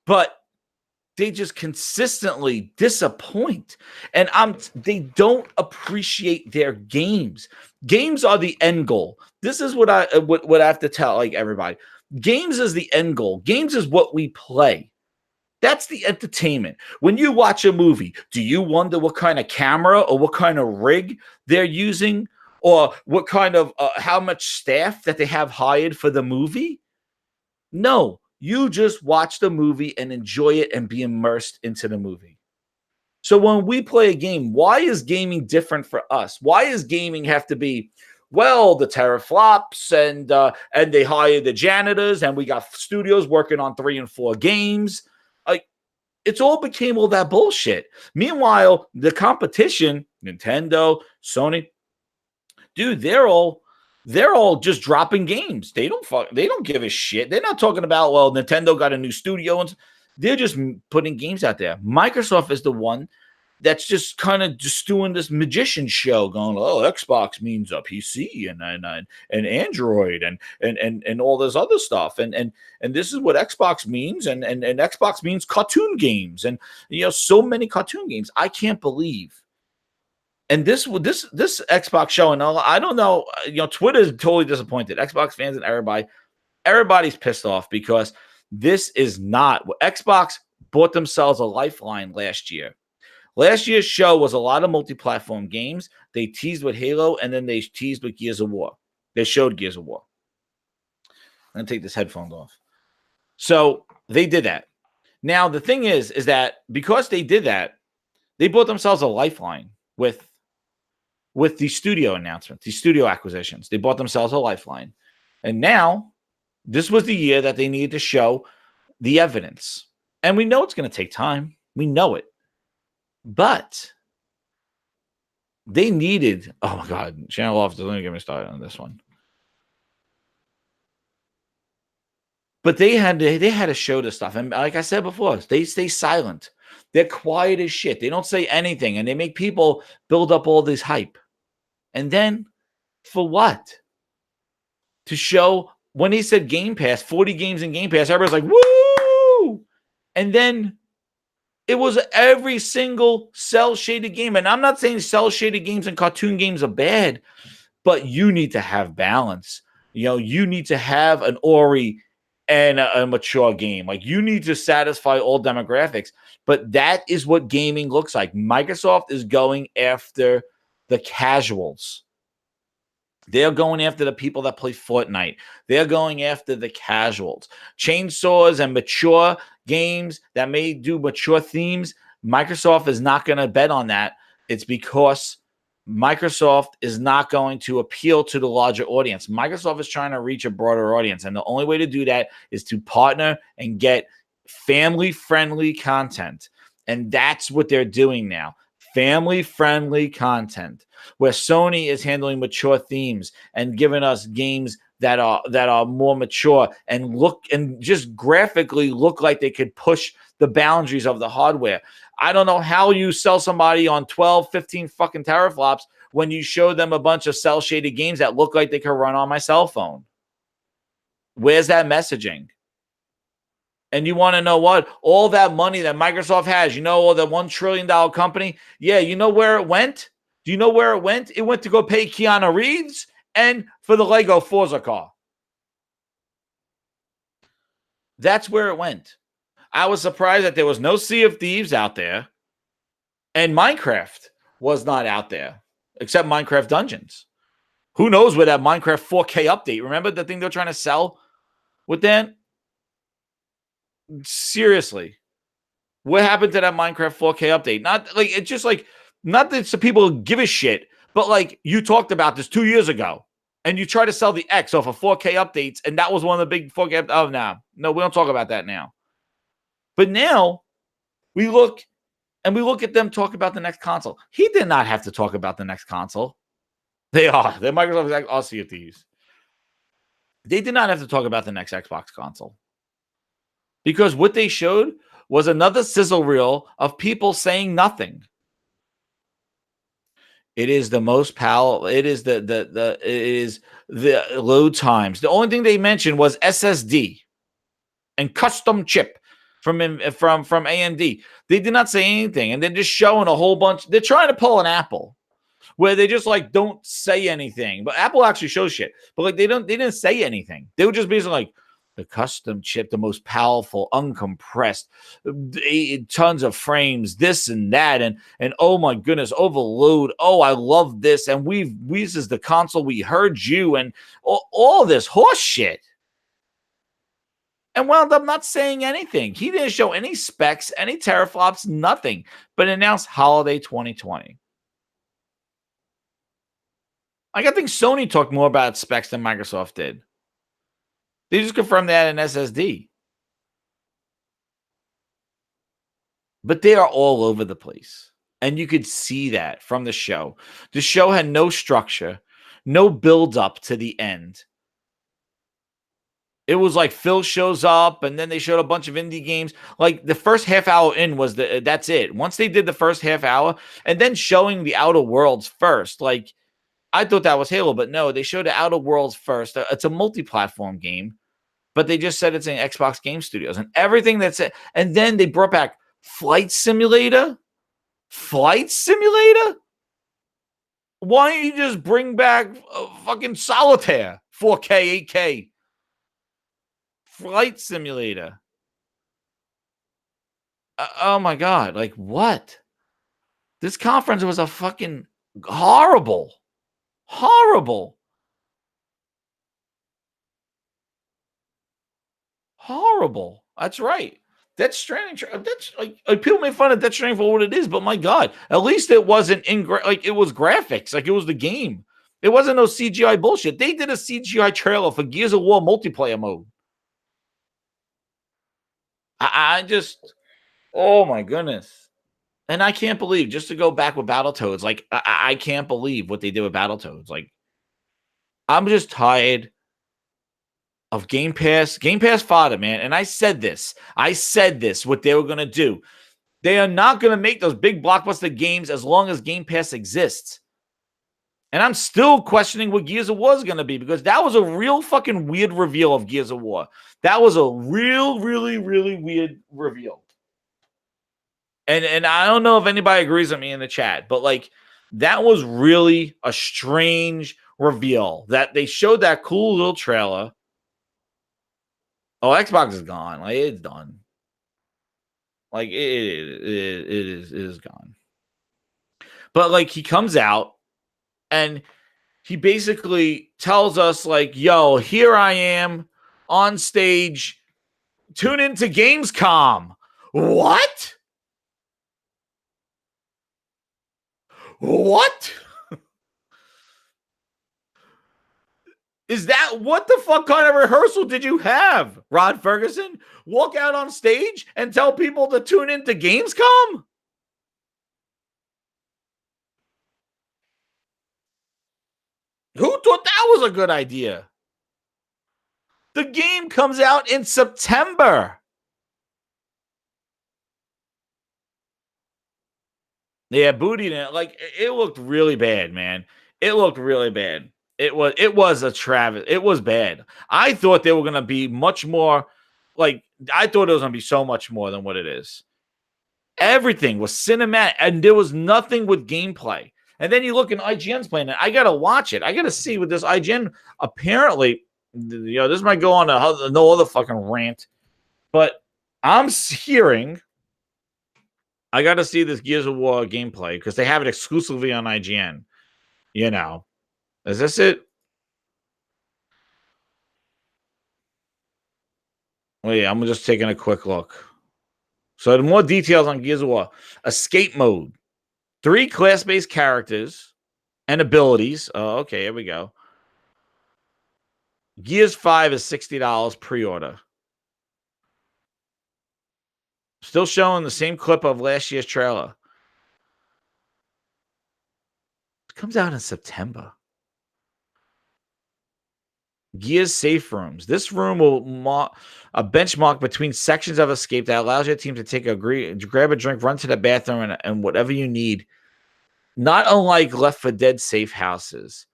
But they just consistently disappoint. And they don't appreciate their games. Games are the end goal. This is what I have to tell like everybody. Games is the end goal. Games is what we play. That's the entertainment. When you watch a movie, do you wonder what kind of camera or what kind of rig they're using, or what kind of how much staff that they have hired for the movie? No, you just watch the movie and enjoy it and be immersed into the movie. So when we play a game, why is gaming different for us? Why does gaming have to be, well, the teraflops and they hire the janitors and we got studios working on 3 and 4 games? Like, it's all became all that bullshit. Meanwhile, the competition, Nintendo, Sony, dude, they're all just dropping games. They don't give a shit. They're not talking about, well, Nintendo got a new studio, and they're just putting games out there. Microsoft is the one that's just kind of just doing this magician show, going, oh, Xbox means a PC and Android and all this other stuff, and this is what Xbox means, and Xbox means cartoon games, and so many cartoon games. I can't believe. And this Xbox show, and I don't know, Twitter is totally disappointed. Xbox fans and everybody's pissed off because this is not what Xbox bought themselves a lifeline last year. Last year's show was a lot of multi-platform games. They teased with Halo, and then they teased with Gears of War. They showed Gears of War. I'm going to take this headphone off. So they did that. Now, the thing is that because they did that, they bought themselves a lifeline with these studio announcements, these studio acquisitions. They bought themselves a lifeline. And now, this was the year that they needed to show the evidence. And we know it's going to take time. We know it. But they needed, oh my God, Channel Office, don't get me started on this one. But they had to show this stuff. And like I said before, they stay silent. They're quiet as shit. They don't say anything. And they make people build up all this hype. And then, for what? To show, when he said Game Pass, 40 games in Game Pass, everybody's like, woo! And then it was every single cel-shaded game. And I'm not saying cel-shaded games and cartoon games are bad, but you need to have balance. You need to have an Ori and a mature game. Like, you need to satisfy all demographics. But that is what gaming looks like. Microsoft is going after the casuals. They're going after the people that play Fortnite. They're going after the casuals. Chainsaws and mature games that may do mature themes, Microsoft is not going to bet on that. It's because Microsoft is not going to appeal to the larger audience. Microsoft is trying to reach a broader audience, and the only way to do that is to partner and get family-friendly content. And that's what they're doing now. Family-friendly content, where Sony is handling mature themes and giving us games that are more mature and look and just graphically look like they could push the boundaries of the hardware. I don't know how you sell somebody on 12, 15 fucking teraflops when you show them a bunch of cel-shaded games that look like they could run on my cell phone. Where's that messaging? And you want to know what? All that money that Microsoft has, all the $1 trillion company, yeah, you know where it went? Do you know where it went? It went to go pay Keanu Reeves and for the Lego Forza car. That's where it went. I was surprised that there was no Sea of Thieves out there, and Minecraft was not out there, except Minecraft Dungeons. Who knows where that Minecraft 4K update? Remember the thing they're trying to sell with that? Seriously, what happened to that Minecraft 4K update? Not that some people give a shit, but like, you talked about this 2 years ago, and you try to sell the X off of 4K updates, and that was one of the big 4K. Oh, no, we don't talk about that now. But now we look at them talk about the next console. He did not have to talk about the next console. They're Microsoft all Sea of Thieves. They did not have to talk about the next Xbox console. Because what they showed was another sizzle reel of people saying nothing. It is the most powerful. It is the load times. The only thing they mentioned was SSD and custom chip from AMD. They did not say anything, and they're just showing a whole bunch. They're trying to pull an Apple, where they just like don't say anything. But Apple actually shows shit. But like they didn't say anything. They were just basically like, the custom chip, the most powerful, uncompressed, tons of frames, this and that, and oh my goodness, overload. Oh, I love this, and this is the console we heard you, and all this horse shit. And wound up not saying anything. He didn't show any specs, any teraflops, nothing, but announced holiday 2020. I think Sony talked more about specs than Microsoft did. They just confirmed they had an SSD. But they are all over the place. And you could see that from the show. The show had no structure, no build up to the end. It was like Phil shows up, and then they showed a bunch of indie games. Like the first half hour in was that's it. Once they did the first half hour, and then showing the Outer Worlds first, like I thought that was Halo, but no, they showed the Outer Worlds first. It's a multi-platform game, but they just said it's in Xbox Game Studios, and everything that's it. And then they brought back Flight Simulator. Flight Simulator? Why don't you just bring back fucking Solitaire 4K, 8K? Flight Simulator. Oh my God. Like, what? This conference was a fucking horrible. Horrible. Horrible. That's right. Death Stranding. That's like people make fun of Death Stranding for what it is, but my God, at least it wasn't like it was graphics, like it was the game. It wasn't no CGI bullshit. They did a CGI trailer for Gears of War multiplayer mode. I just, oh my goodness. And I can't believe, just to go back with Battletoads, like I can't believe what they did with Battletoads. Like, I'm just tired of Game Pass fodder, man. And I said this, what they were going to do. They are not going to make those big blockbuster games as long as Game Pass exists. And I'm still questioning what Gears of War is going to be, because that was a real fucking weird reveal of Gears of War. That was a really weird reveal. And I don't know if anybody agrees with me in the chat, but like that was really a strange reveal that they showed that cool little trailer. Oh, Xbox is gone. Like it's done. Like it is gone. But like he comes out and he basically tells us like, yo, here I am on stage. Tune into Gamescom. What? What? Is that what the fuck kind of rehearsal did you have, Rod Ferguson? Walk out on stage and tell people to tune into Gamescom? Who thought that was a good idea? The game comes out in September. Yeah, booty, like it looked really bad, man. It looked really bad. It was a travesty. It was bad. I thought they were gonna be much more. Like I thought it was gonna be so much more than what it is. Everything was cinematic, and there was nothing with gameplay. And then you look in IGN's playing it. I gotta watch it. I gotta see what this IGN. Apparently, this might go on a no other fucking rant, but I'm hearing. I got to see this Gears of War gameplay because they have it exclusively on IGN. You know, is this it? Well, yeah, I'm just taking a quick look. So, the more details on Gears of War: escape mode, 3 class-based characters and abilities. Oh, okay, here we go. Gears 5 is $60 pre-order. Still showing the same clip of last year's trailer. It comes out in September. Gears safe rooms. This room will mark a benchmark between sections of escape that allows your team to grab a drink, run to the bathroom, and whatever you need. Not unlike Left 4 Dead safe houses.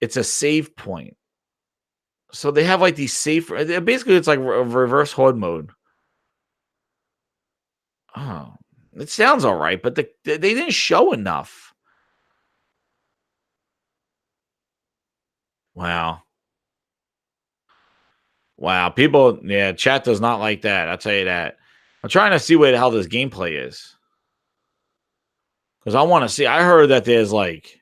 It's a save point. So they have like these safe. Basically, it's like reverse horde mode. Oh, it sounds all right, but they didn't show enough. Wow. Wow, people, yeah, chat does not like that. I'll tell you that. I'm trying to see where the hell this gameplay is. Because I want to see. I heard that there's like,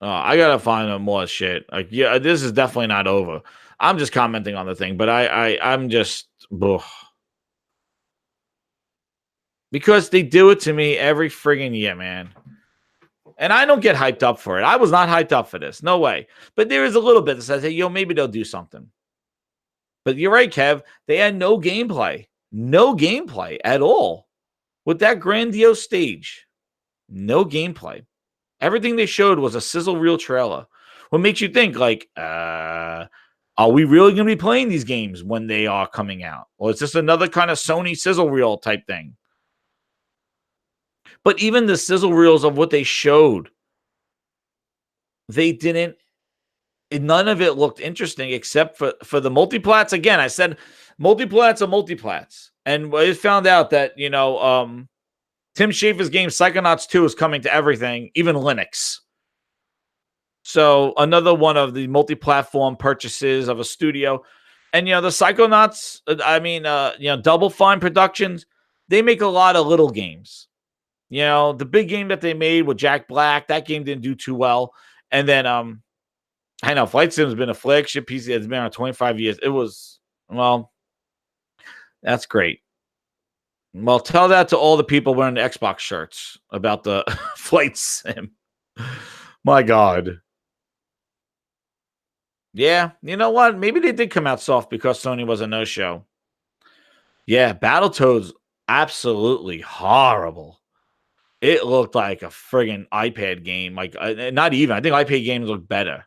I gotta find more shit. Like, yeah, this is definitely not over. I'm just commenting on the thing, but I'm just, ugh. Because they do it to me every friggin' year, man. And I don't get hyped up for it. I was not hyped up for this. No way. But there is a little bit that says, hey, yo, maybe they'll do something. But you're right, Kev. They had no gameplay. No gameplay at all. With that grandiose stage. No gameplay. Everything they showed was a sizzle reel trailer. What makes you think, like, are we really going to be playing these games when they are coming out? Or is this another kind of Sony sizzle reel type thing? But even the sizzle reels of what they showed, they didn't, none of it looked interesting except for the multiplats. Again, I said multiplats are multiplats. And I found out that, Tim Schafer's game Psychonauts 2 is coming to everything, even Linux. So another one of the multi-platform purchases of a studio. And, the Psychonauts, Double Fine Productions, they make a lot of little games. The big game that they made with Jack Black, that game didn't do too well. And then, I know Flight Sim has been a flagship piece. It's been on 25 years. It was, well, that's great. Well, tell that to all the people wearing the Xbox shirts about the Flight Sim. My God. Yeah, you know what? Maybe they did come out soft because Sony was a no-show. Yeah, Battletoads, absolutely horrible. It looked like a friggin' iPad game. Like, not even. I think iPad games look better.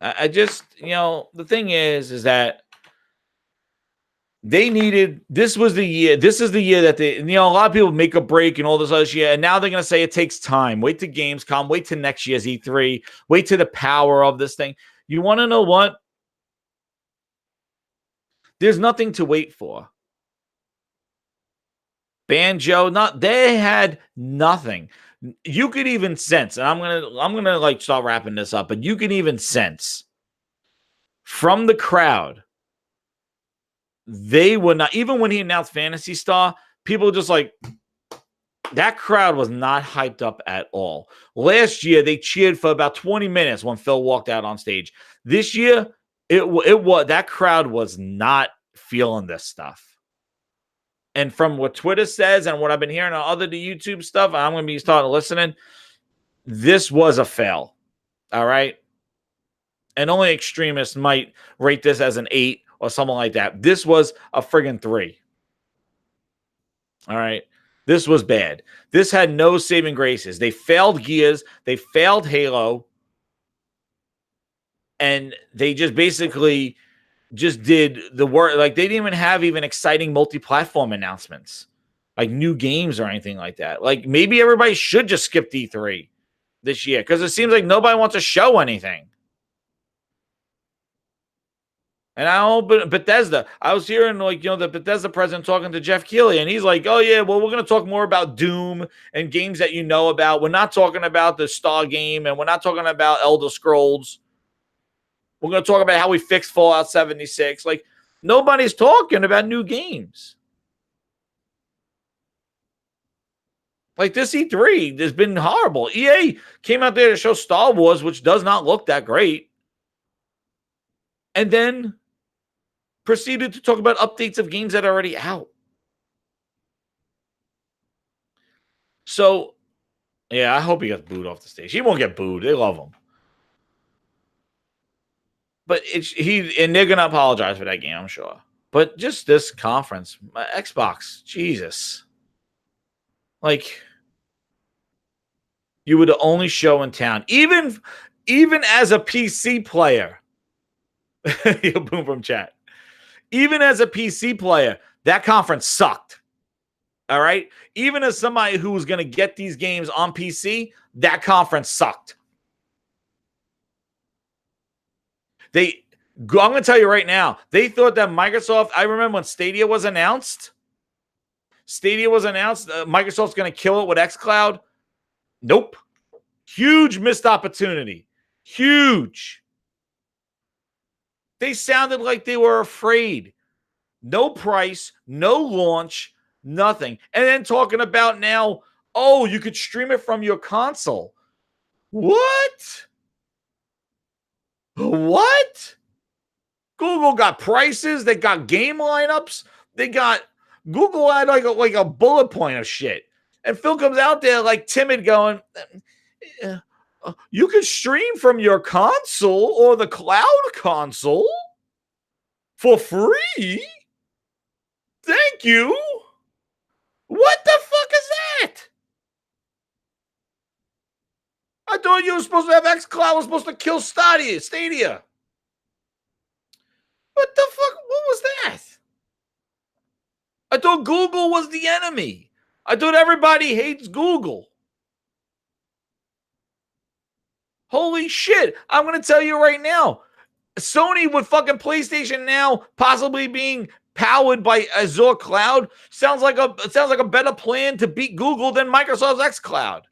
I just, the thing is that they needed, this is the year that they, a lot of people make a break and all this other shit, and now they're going to say it takes time. Wait to Gamescom, wait to next year's E3, wait to the power of this thing. You want to know what? There's nothing to wait for. Banjo, they had nothing. You could even sense, and I'm gonna like start wrapping this up, but you can even sense from the crowd, they were not, even when he announced Phantasy Star, people just like, that crowd was not hyped up at all. Last year, they cheered for about 20 minutes when Phil walked out on stage. This year, it was, that crowd was not feeling this stuff. And from what Twitter says and what I've been hearing on other YouTube stuff, I'm going to be starting listening. This was a fail. All right. And only extremists might rate this as an 8 or something like that. This was a friggin' 3. All right. This was bad. This had no saving graces. They failed Gears. They failed Halo. And they just basically just did the work. Like, they didn't even have exciting multi-platform announcements, like new games or anything like that. Like, maybe everybody should just skip D3 this year because it seems like nobody wants to show anything. And I hope Bethesda, I was hearing the Bethesda president talking to Jeff Keighley, and he's like, oh yeah, well, we're going to talk more about Doom and games that you know about. We're not talking about the Star game, and we're not talking about Elder Scrolls. We're going to talk about how we fixed Fallout 76. Like, nobody's talking about new games. Like, this E3 has been horrible. EA came out there to show Star Wars, which does not look that great. And then proceeded to talk about updates of games that are already out. So, yeah, I hope he gets booed off the stage. He won't get booed. They love him. But and they're gonna apologize for that game, I'm sure. But just this conference, Xbox, Jesus, like, you were the only show in town, even as a PC player. You'll boom from chat. Even as a PC player, that conference sucked. All right, even as somebody who was gonna get these games on PC, that conference sucked. I'm going to tell you right now, they thought that Microsoft, I remember when Stadia was announced, Microsoft's going to kill it with Xcloud. Nope. Huge missed opportunity. Huge. They sounded like they were afraid. No price, no launch, nothing. And then talking about now, oh, you could stream it from your console. What? What? Google got prices. They got game lineups. They got Google had like a bullet point of shit. And Phil comes out there like timid going, you can stream from your console or the cloud console for free? Thank you. What the fuck is that? I thought you were supposed to have Xcloud was supposed to kill Stadia. What the fuck? What was that? I thought Google was the enemy. I thought everybody hates Google. Holy shit. I'm going to tell you right now. Sony with fucking PlayStation Now possibly being powered by Azure Cloud sounds like a better plan to beat Google than Microsoft's Xcloud.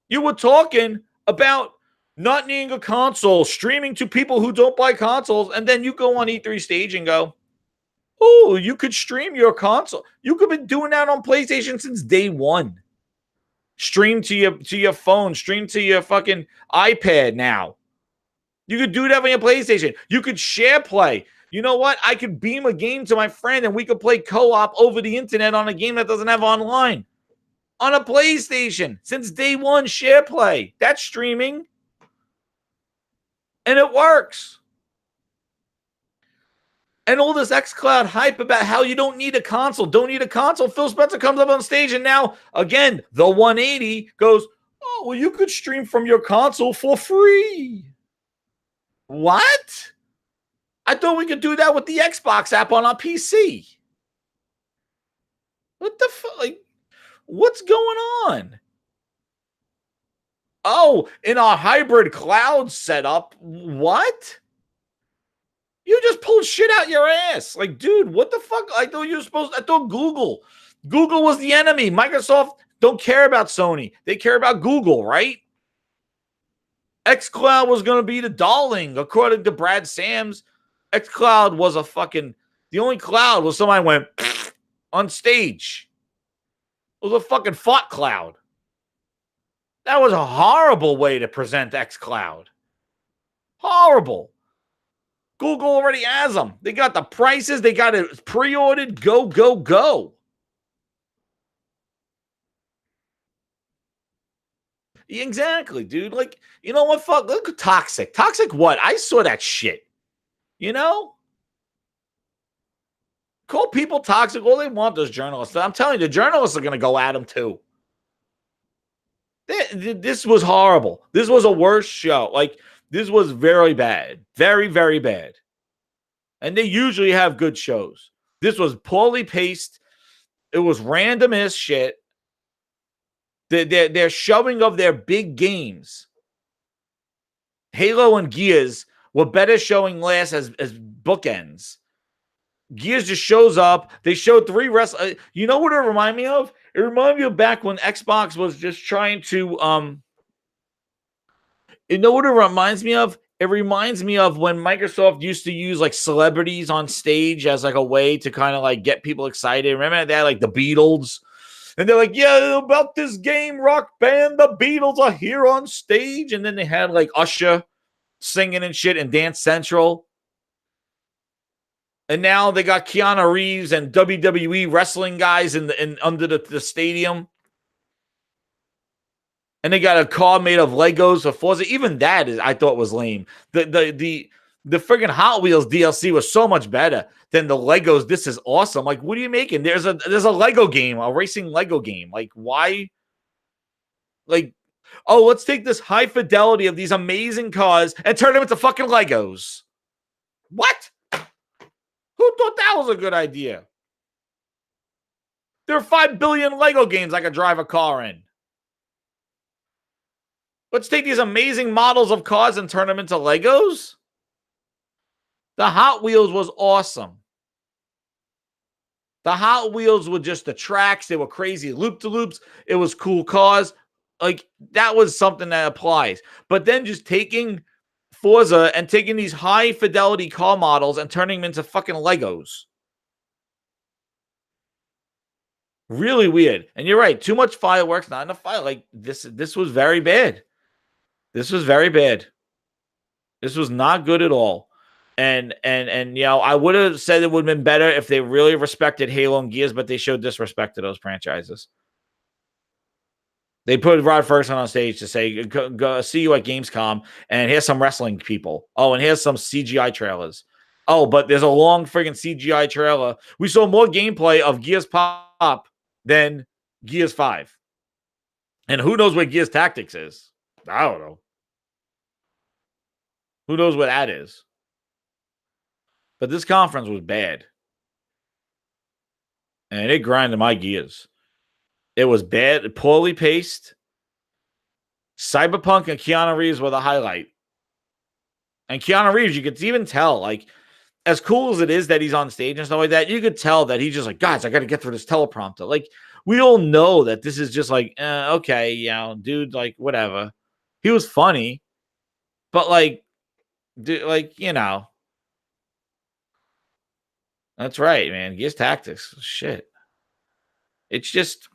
You were talking about not needing a console, streaming to people who don't buy consoles, and then you go on E3 stage and go, oh, you could stream your console. You could have been doing that on PlayStation since day one. Stream to your phone, stream to your fucking iPad now. You could do that on your PlayStation. You could share play. You know what? I could beam a game to my friend and we could play co-op over the internet on a game that doesn't have online. On a PlayStation. Since day one, share play. That's streaming. And it works. And all this xCloud hype about how you don't need a console. Don't need a console. Phil Spencer comes up on stage and now, again, the 180 goes, oh, well, you could stream from your console for free. What? I thought we could do that with the Xbox app on our PC. What the fuck? Like, what's going on? Oh, in our hybrid cloud setup, what? You just pulled shit out your ass. Like, dude, what the fuck? I thought Google was the enemy. Microsoft don't care about Sony. They care about Google, right? Xcloud was going to be the darling, according to Brad Sams. Xcloud was the only cloud was somebody went on stage. It was a fucking fought cloud. That was a horrible way to present Xcloud. Horrible. Google already has them. They got the prices. They got it pre-ordered. Go, go, go. Exactly, dude. Like, you know what? Fuck, look at Toxic. Toxic what? I saw that shit. You know? Call people toxic. All they want, those journalists. I'm telling you, the journalists are going to go at them too. This was horrible. This was a worse show. Like, this was very bad. Very, very bad. And they usually have good shows. This was poorly paced. It was random as shit. Their showing of their big games. Halo and Gears were better showing last as bookends. Gears just shows up. They showed 3 wrestlers. You know what it reminded me of? It reminded me of back when Xbox was just trying to you know what it reminds me of? It reminds me of when Microsoft used to use like celebrities on stage as like a way to kind of like get people excited. Remember that, like the Beatles? And they're like, yeah, about this game, rock band, the Beatles are here on stage. And then they had like Usher singing and shit and Dance Central. And now they got Keanu Reeves and WWE wrestling guys in under the stadium. And they got a car made of Legos for Forza. Even that I thought was lame. The friggin' Hot Wheels DLC was so much better than the Legos. This is awesome. Like, what are you making? There's a Lego game, a racing Lego game. Like, why? Like, oh, let's take this high fidelity of these amazing cars and turn them into fucking Legos. What? Who thought that was a good idea? There are 5 billion Lego games I could drive a car in. Let's take these amazing models of cars and turn them into Legos. The Hot Wheels was awesome. The Hot Wheels were just the tracks. They were crazy loop-de-loops. It was cool cars. Like, that was something that applies. But then just taking Forza and taking these high fidelity car models and turning them into fucking Legos. Really weird. And you're right. Too much fireworks, not enough fire. Like, this was very bad. This was very bad. This was not good at all. And you know, I would have said it would have been better if they really respected Halo and Gears, but they showed disrespect to those franchises. They put Rod Ferguson on stage to say, go see you at Gamescom, and here's some wrestling people. Oh, and here's some CGI trailers. Oh, but there's a long friggin' CGI trailer. We saw more gameplay of Gears Pop than Gears 5. And who knows what Gears Tactics is? I don't know. Who knows what that is? But this conference was bad. And it grinded my gears. It was bad, poorly paced. Cyberpunk and Keanu Reeves were the highlight. And Keanu Reeves, you could even tell, like, as cool as it is that he's on stage and stuff like that, you could tell that he's just like, guys, I got to get through this teleprompter. Like, we all know that this is just like, okay, you know, dude, like, whatever. He was funny, but like, dude, like, you know, that's right, man. Gears Tactics, shit. It's just,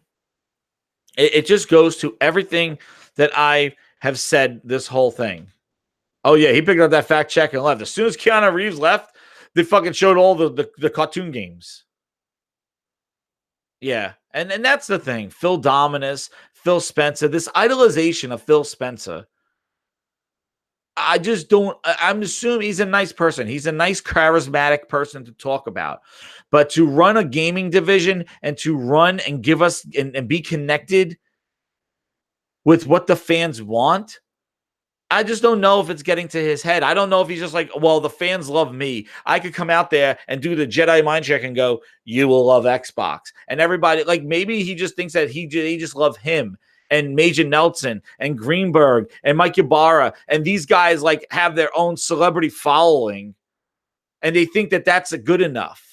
it just goes to everything that I have said this whole thing. Oh yeah, he picked up that fact check and left. As soon as Keanu Reeves left, they fucking showed all the cartoon games. Yeah, and that's the thing. Phil Dominus, Phil Spencer, this idolization of Phil Spencer. I just don't. I'm assuming he's a nice person. He's a nice, charismatic person to talk about. But to run a gaming division and to run and give us and be connected with what the fans want, I just don't know if it's getting to his head. I don't know if he's just like, well, the fans love me. I could come out there and do the Jedi mind check and go, you will love Xbox. And everybody, like, maybe he just thinks that he just love him and Major Nelson and Greenberg and Mike Ybarra. And these guys, like, have their own celebrity following. And they think that that's good enough.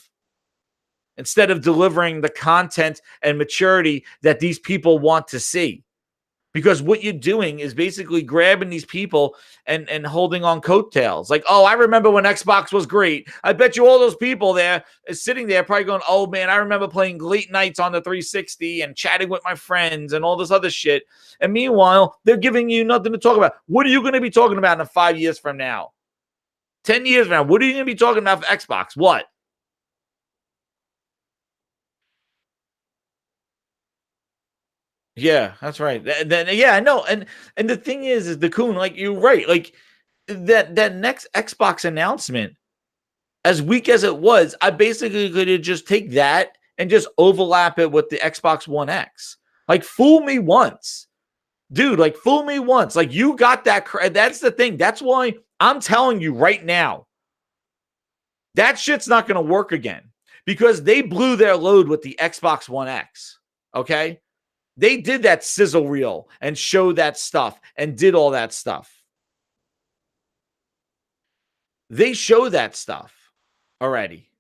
Instead of delivering the content and maturity that these people want to see. Because what you're doing is basically grabbing these people and holding on coattails. Like, oh, I remember when Xbox was great. I bet you all those people there is sitting there probably going, oh, man, I remember playing late nights on the 360 and chatting with my friends and all this other shit. And meanwhile, they're giving you nothing to talk about. What are you going to be talking about in 5 years from now? 10 years from now? What are you going to be talking about for Xbox? What? Yeah, that's right. Then yeah, I know. And the thing is the Coon, like, you're right. Like that next Xbox announcement, as weak as it was, I basically could just take that and just overlap it with the Xbox One X. Like, fool me once. Dude, like, fool me once. Like, you got that. That's the thing. That's why I'm telling you right now, that shit's not going to work again because they blew their load with the Xbox One X. Okay? They did that sizzle reel and showed that stuff and did all that stuff. They show that stuff already.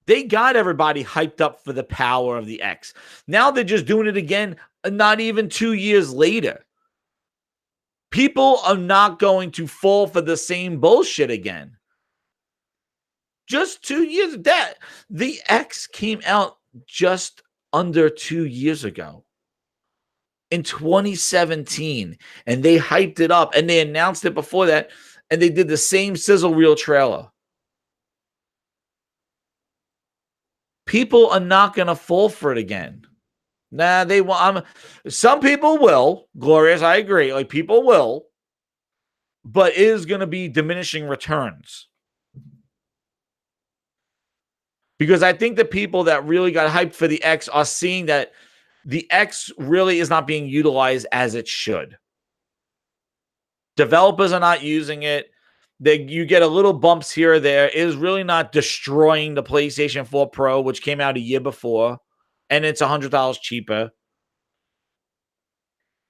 They got everybody hyped up for the power of the X. Now they're just doing it again, not even 2 years later. People are not going to fall for the same bullshit again. Just 2 years. That the X came out just under 2 years ago in 2017, and they hyped it up and they announced it before that, and they did the same sizzle reel trailer. People are not going to fall for it again. Nah, they want. Some people will, Glorious. I agree. Like, people will, but it is going to be diminishing returns. Because I think the people that really got hyped for the X are seeing that the X really is not being utilized as it should. Developers are not using it. You get a little bumps here or there. It is really not destroying the PlayStation 4 Pro, which came out a year before, and it's $100 cheaper.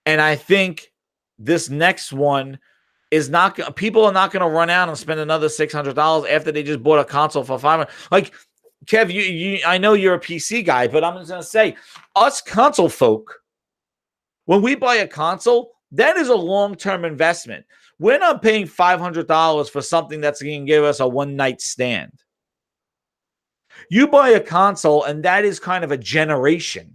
And I think this next one is not. People are not going to run out and spend another $600 after they just bought a console for $500. Like, Kev, I know you're a PC guy, but I'm just gonna say, us console folk, when we buy a console, that is a long-term investment. We're not paying $500 for something that's going to give us a one-night stand. You buy a console, and that is kind of a generation.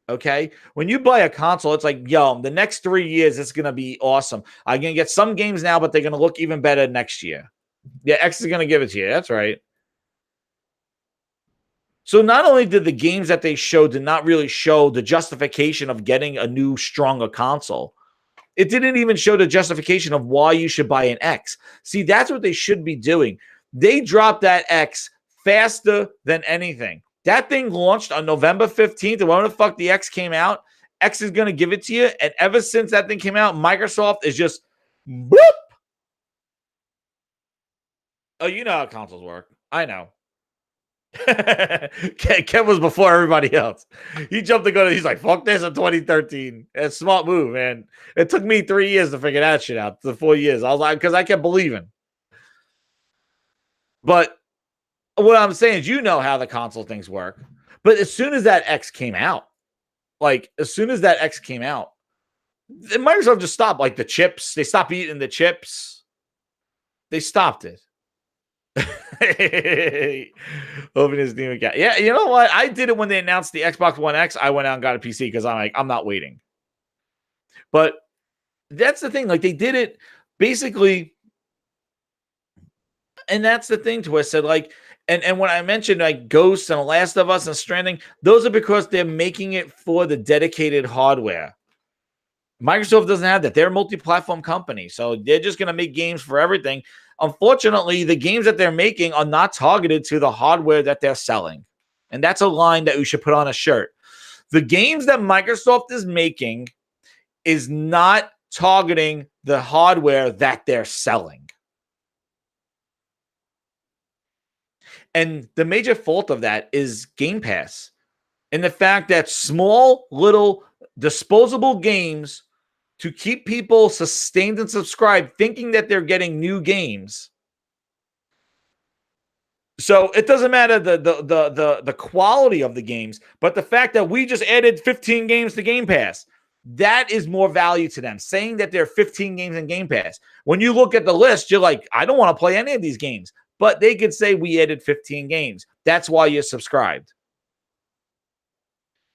Okay? When you buy a console, it's like, yo, the next 3 years, it's going to be awesome. I'm going to get some games now, but they're going to look even better next year. Yeah, X is going to give it to you. That's right. So not only did the games that they showed did not really show the justification of getting a new, stronger console, it didn't even show the justification of why you should buy an X. See, that's what they should be doing. They dropped that X faster than anything. That thing launched on November 15th, and when the fuck the X came out, X is going to give it to you. And ever since that thing came out, Microsoft is just boop. Oh, you know how consoles work. I know. Ken was before everybody else. He jumped to go to, he's like, fuck this in 2013. It's a smart move, man. It took me 3 years to figure that shit out, the 4 years. I was like, because I kept believing. But what I'm saying is, you know how the console things work. But as soon as that X came out, Microsoft just stopped. Like the chips, they stopped eating the chips. They stopped it. Open his Steam account. Yeah, you know what? I did it when they announced the Xbox One X. I went out and got a PC because I'm like, I'm not waiting. But that's the thing. Like, they did it basically, and that's the thing to us. Said like, and when I mentioned like Ghosts and The Last of Us and Stranding, those are because they're making it for the dedicated hardware. Microsoft doesn't have that. They're a multi-platform company, so they're just going to make games for everything. Unfortunately, the games that they're making are not targeted to the hardware that they're selling. And that's a line that we should put on a shirt. The games that Microsoft is making is not targeting the hardware that they're selling. And the major fault of that is Game Pass. And the fact that small, little, disposable games to keep people sustained and subscribed, thinking that they're getting new games. So it doesn't matter the quality of the games, but the fact that we just added 15 games to Game Pass, that is more value to them. Saying that there are 15 games in Game Pass. When you look at the list, you're like, I don't want to play any of these games. But they could say we added 15 games. That's why you're subscribed.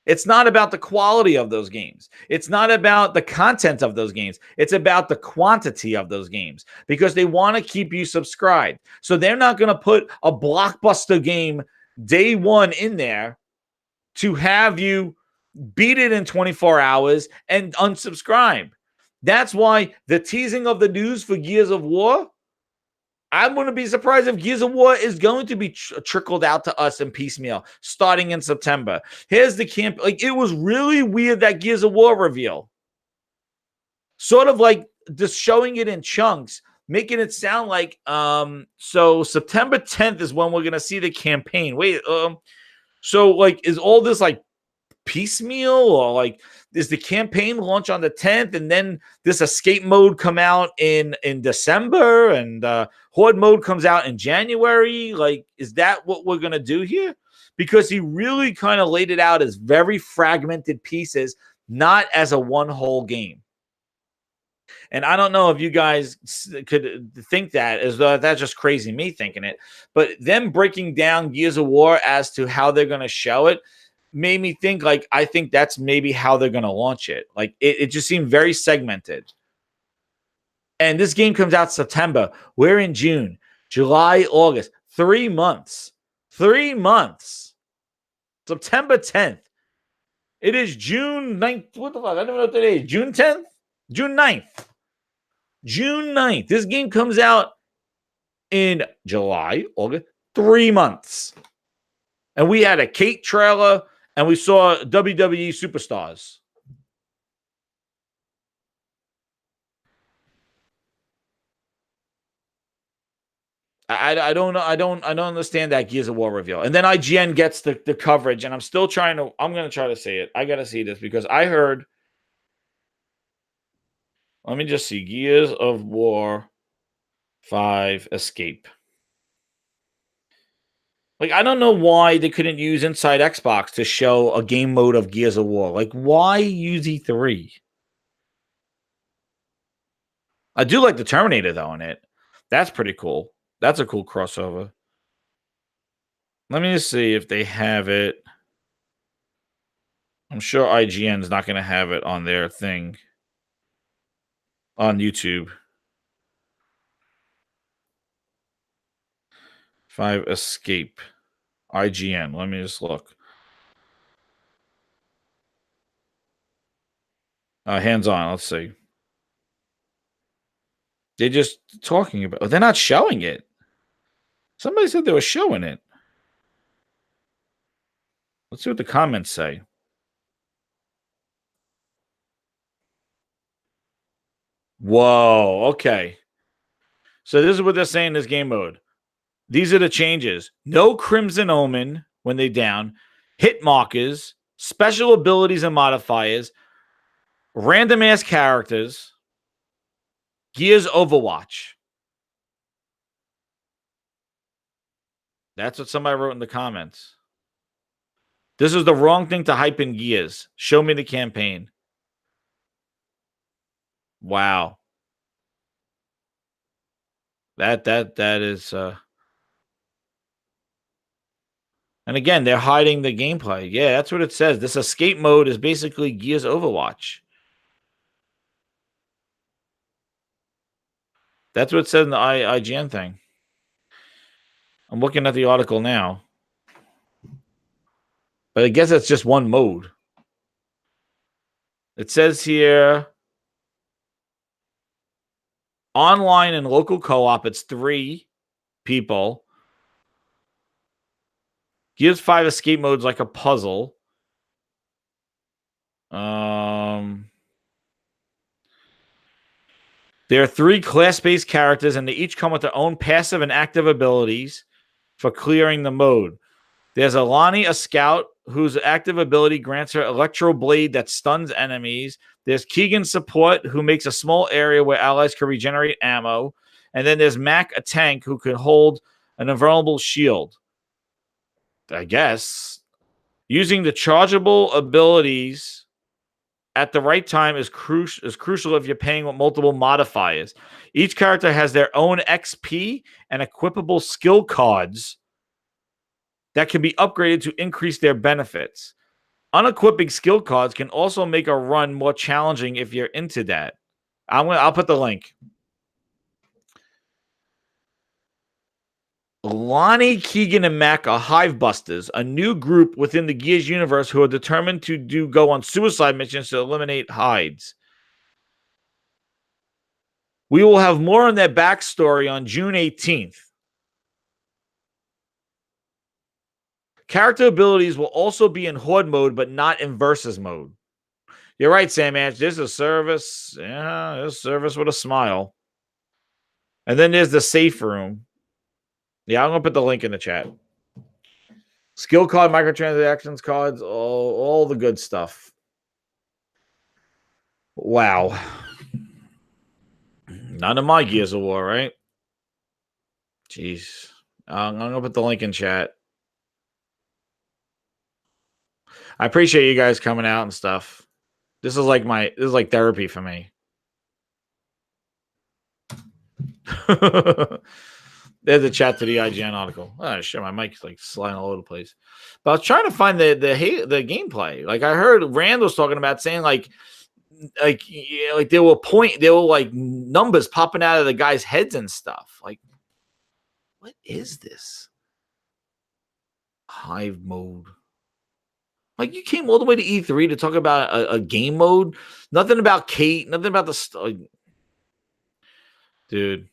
It's not about the quality of those games. It's not about the content of those games. It's about the quantity of those games because they want to keep you subscribed. So they're not going to put a blockbuster game day one in there to have you beat it in 24 hours and unsubscribe. That's why the teasing of the news for Gears of War, I'm going to be surprised if Gears of War is going to be trickled out to us in piecemeal starting in September. Here's the camp. Like, it was really weird, that Gears of War reveal. Sort of like just showing it in chunks, making it sound like, so September 10th is when we're going to see the campaign. Wait, so like, is all this like piecemeal, or like, is the campaign launch on the 10th and then this escape mode come out in December and horde mode comes out in January? Like, is that what we're going to do here? Because he really kind of laid it out as very fragmented pieces, not as a one whole game. And I don't know if you guys could think that, as though that's just crazy me thinking it, but them breaking down Gears of War as to how they're going to show it made me think, like, I think that's maybe how they're going to launch it. Like, it just seemed very segmented. And this game comes out September. We're in June, July, August. 3 months. 3 months. September 10th. It is June 9th. What the fuck? I don't even know what today is. June 10th? June 9th. June 9th. This game comes out in July, August. 3 months. And we had a Kate trailer, and we saw WWE superstars. I don't know. I don't understand that Gears of War reveal. And then IGN gets the coverage, and I'm going to try to see it. I got to see this because I heard. Let me just see. Gears of War 5 Escape. Like, I don't know why they couldn't use Inside Xbox to show a game mode of Gears of War. Like, why use E3? I do like the Terminator, though, in it. That's pretty cool. That's a cool crossover. Let me just see if they have it. I'm sure IGN's not going to have it on their thing on YouTube. 5 Escape. IGN. Let me just look. Hands on. Let's see. They're just talking about. They're not showing it. Somebody said they were showing it. Let's see what the comments say. Whoa. Okay. So this is what they're saying in this game mode. These are the changes. No Crimson Omen when they down. Hit markers. Special abilities and modifiers. Random ass characters. Gears Overwatch. That's what somebody wrote in the comments. This is the wrong thing to hype in Gears. Show me the campaign. Wow. That is and again, they're hiding the gameplay. Yeah, that's what it says. This escape mode is basically Gears Overwatch. That's what it said in the IGN thing. I'm looking at the article now. But I guess it's just one mode. It says here online and local co-op, it's 3 people. Gears 5 escape mode's like a puzzle. There are 3 class-based characters, and they each come with their own passive and active abilities for clearing the mode. There's Alani, a scout, whose active ability grants her Electro Blade that stuns enemies. There's Keegan, support, who makes a small area where allies can regenerate ammo. And then there's Mac, a tank, who can hold an invulnerable shield. I guess. Using the chargeable abilities at the right time is crucial if you're paying with multiple modifiers. Each character has their own XP and equipable skill cards that can be upgraded to increase their benefits. Unequipping skill cards can also make a run more challenging if you're into that. I'll put the link. Lonnie, Keegan, and Mac are Hive Busters, a new group within the Gears universe who are determined to go on suicide missions to eliminate hides. We will have more on their backstory on June 18th. Character abilities will also be in Horde mode, but not in Versus mode. You're right, Sam Anch. This is a service. Yeah, there's a service with a smile. And then there's the safe room. Yeah, I'm going to put the link in the chat. Skill card, microtransactions cards, all the good stuff. Wow. None of my Gears of War, right? Jeez. I'm going to put the link in chat. I appreciate you guys coming out and stuff. This is like therapy for me. There's a chat to the IGN article. Oh shit, my mic's like sliding all over the place. But I was trying to find the gameplay. Like I heard Randall's talking about saying like there were like numbers popping out of the guys' heads and stuff. Like, what is this? Hive mode. Like you came all the way to E3 to talk about a game mode. Nothing about Kate. Nothing about the dude.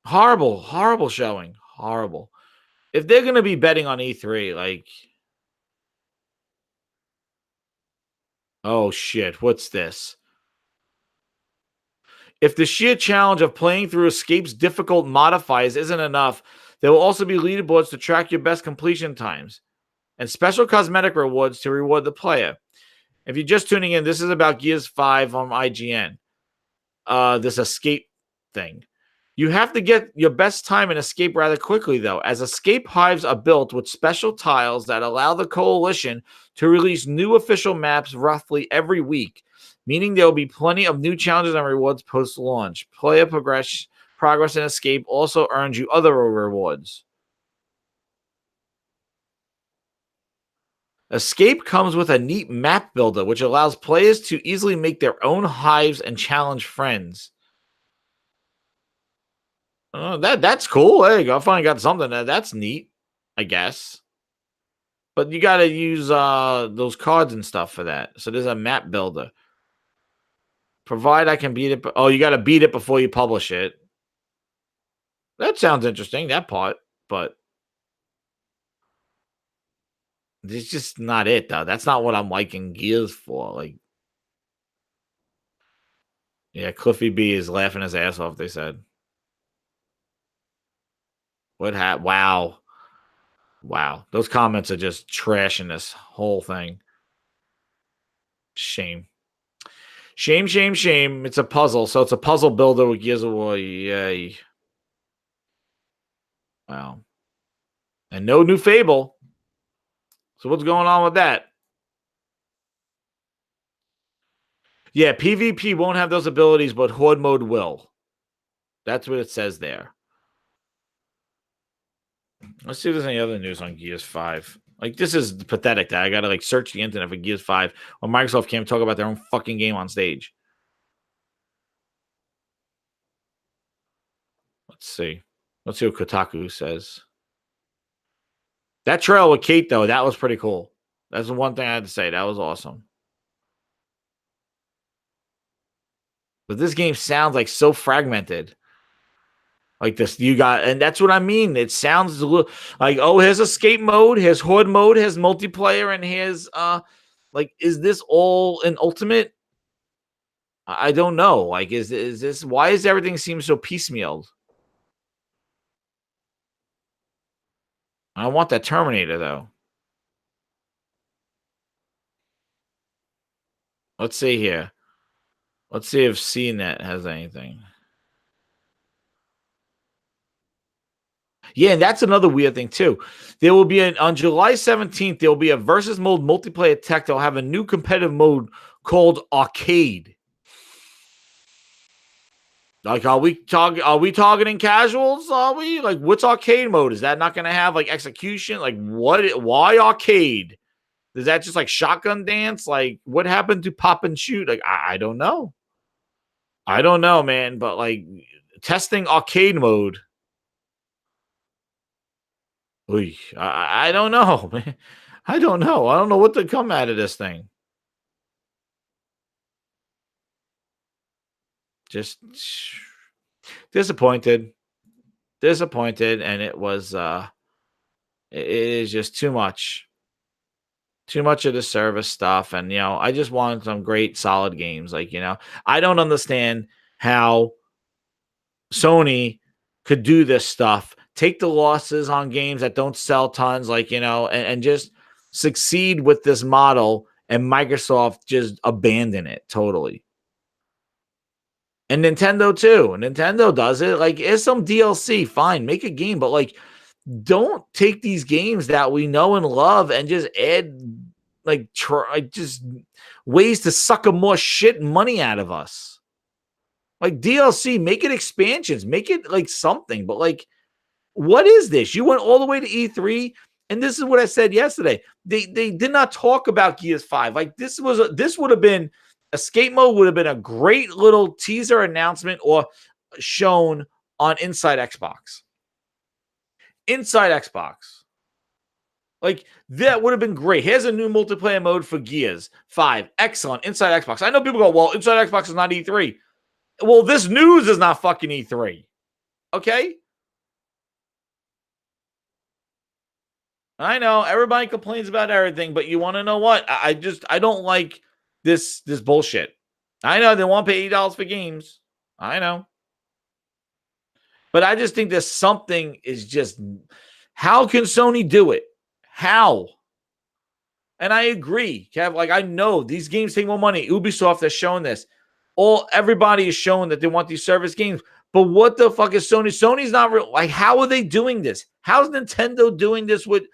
Horrible showing. Horrible. If they're gonna be betting on E3, like, oh shit, what's this? If the sheer challenge of playing through Escape's difficult modifiers isn't enough, there will also be leaderboards to track your best completion times and special cosmetic rewards to reward the player. If you're just tuning in, this is about Gears 5 on IGN. This Escape thing. You have to get your best time in Escape rather quickly, though, as Escape hives are built with special tiles that allow the Coalition to release new official maps roughly every week, meaning there will be plenty of new challenges and rewards post-launch. Player progress in Escape also earns you other rewards. Escape comes with a neat map builder, which allows players to easily make their own hives and challenge friends. That's cool. There you go. I finally got something. That's neat, I guess. But you got to use those cards and stuff for that. So there's a map builder. Provide I can beat it. Oh, you got to beat it before you publish it. That sounds interesting, that part. But it's just not it, though. That's not what I'm liking Gears for. Like, yeah, Cliffy B is laughing his ass off, they said. Wow. Wow. Those comments are just trashing this whole thing. Shame. Shame, shame, shame. It's a puzzle. So it's a puzzle builder with Gears of War. Yay. Wow. And no new Fable. So what's going on with that? Yeah, PvP won't have those abilities, but Horde mode will. That's what it says there. Let's see if there's any other news on Gears 5. Like, this is pathetic that I gotta like search the internet for Gears 5 when Microsoft can't talk about their own fucking game on stage. Let's see. Let's see what Kotaku says. That trail with Kate, though, that was pretty cool. That's the one thing I had to say. That was awesome. But this game sounds like so fragmented. Like this, and that's what I mean. It sounds a little like, oh, here's escape mode, here's horde mode, here's multiplayer, and here's like, is this all an ultimate? I don't know. Like, is this, why is everything seem so piecemealed? I want that Terminator though. Let's see here. Let's see if CNET has anything. Yeah, and that's another weird thing too. There will be on July 17th, there will be a versus mode multiplayer tech that will have a new competitive mode called Arcade. Like, are we targeting casuals? Are we? Like, what's Arcade mode? Is that not going to have like execution? Like, why Arcade? Is that just like shotgun dance? Like, what happened to pop and shoot? Like, I don't know. I don't know, man. But like, testing Arcade mode. I don't know, man. I don't know. I don't know what to come out of this thing. Just disappointed. And it was it is just too much. Too much of the service stuff. And I just wanted some great solid games. Like, I don't understand how Sony could do this stuff. Take the losses on games that don't sell tons, like, and just succeed with this model, and Microsoft just abandon it totally. And Nintendo too. Nintendo does it. Like, it's some DLC, fine, make a game, but like, don't take these games that we know and love and just add like just ways to suck more shit money out of us. Like DLC, make it expansions, make it like something, but like, what is this? You went all the way to E3, and this is what I said yesterday. They did not talk about Gears 5. Like, this would have been, escape mode would have been a great little teaser announcement or shown on Inside Xbox. Inside Xbox. Like, that would have been great. Here's a new multiplayer mode for Gears 5. Excellent. Inside Xbox. I know people go, well, Inside Xbox is not E3. Well, this news is not fucking E3. Okay? I know everybody complains about everything, but you want to know what? I don't like this bullshit. I know they want to pay $80 for games. I know. But I just think there's something is just, how can Sony do it? How? And I agree, Kev. Like, I know these games take more money. Ubisoft has shown this. Everybody is showing that they want these service games. But what the fuck is Sony? Sony's not real. Like, how are they doing this? How's Nintendo doing this with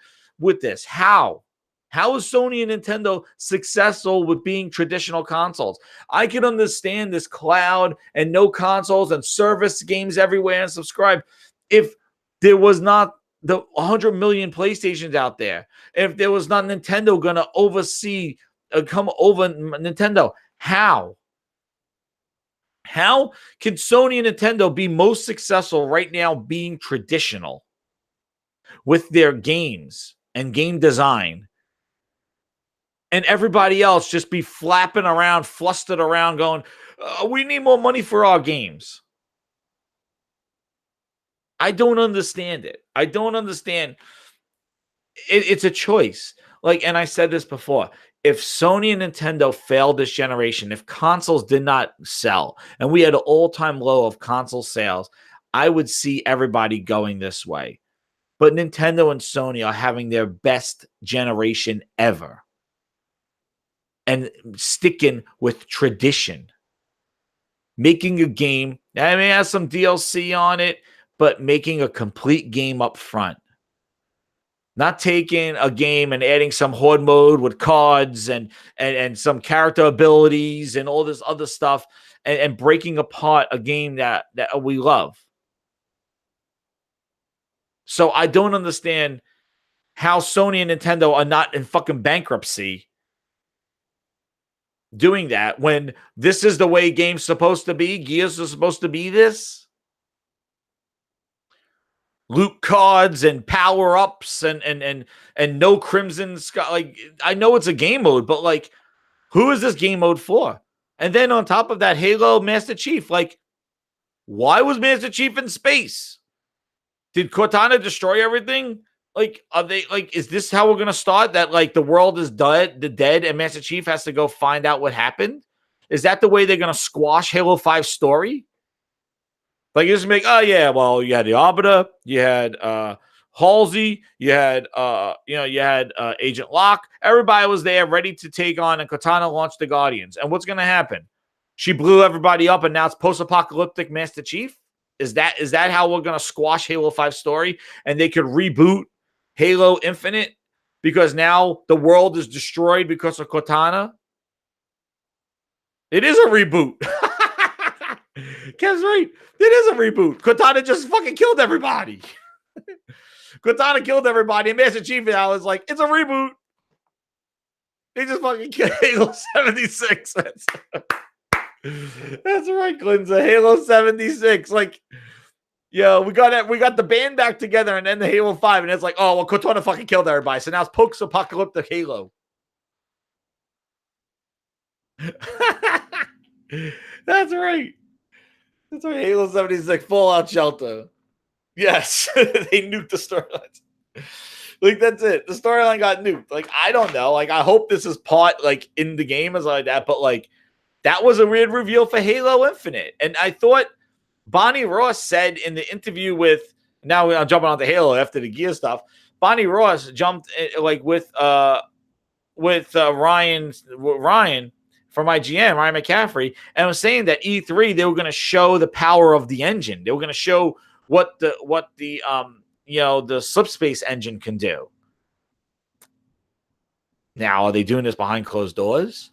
this? How? How is Sony and Nintendo successful with being traditional consoles? I can understand this cloud and no consoles and service games everywhere and subscribe if there was not the 100 million PlayStations out there. If there was not Nintendo going to oversee, come over Nintendo. How? How can Sony and Nintendo be most successful right now being traditional with their games and game design, and everybody else just be flapping around, flustered around, going, we need more money for our games? I don't understand it. I don't understand. It's a choice. Like, and I said this before, if Sony and Nintendo failed this generation, if consoles did not sell, and we had an all-time low of console sales, I would see everybody going this way. But Nintendo and Sony are having their best generation ever and sticking with tradition. Making a game, I mean, it has some DLC on it, but making a complete game up front. Not taking a game and adding some horde mode with cards and some character abilities and all this other stuff and breaking apart a game that we love. So I don't understand how Sony and Nintendo are not in fucking bankruptcy doing that when this is the way game's supposed to be. Gears is supposed to be this. Loot cards and power ups and no Crimson Sky. Like, I know it's a game mode, but like, who is this game mode for? And then on top of that, Halo Master Chief. Like, why was Master Chief in space? Did Cortana destroy everything? Like, are they like? Is this how we're gonna start? That like the world is dead, and Master Chief has to go find out what happened? Is that the way they're gonna squash Halo 5 story? Like, you just make, oh yeah, well, you had the Arbiter, you had Halsey, you had Agent Locke. Everybody was there ready to take on, and Cortana launched the Guardians. And what's gonna happen? She blew everybody up, and now it's post-apocalyptic Master Chief. Is that how we're gonna squash Halo 5 story? And they could reboot Halo Infinite because now the world is destroyed because of Cortana? It is a reboot. Kev's right. It is a reboot. Cortana just fucking killed everybody. Cortana killed everybody, and Master Chief now is like, it's a reboot. They just fucking killed Halo 76. That's right, Glinza. Halo 76. Like, yo, we got the band back together, and then the Halo 5, and it's like, oh, well, Cortana fucking killed everybody. So now it's post-apocalyptic Halo. That's right. That's right. Halo 76, Fallout Shelter. Yes. They nuked the storylines. Like, that's it. The storyline got nuked. Like, I don't know. Like, I hope this is part, like, in the game as like that. But, like, that was a weird reveal for Halo Infinite. And I thought Bonnie Ross said in the interview with, now I'm jumping on the Halo after the Gear stuff. Bonnie Ross jumped, like, with Ryan from IGN, Ryan McCaffrey, and was saying that E3 they were going to show the power of the engine. They were going to show what the Slipspace engine can do. Now, are they doing this behind closed doors?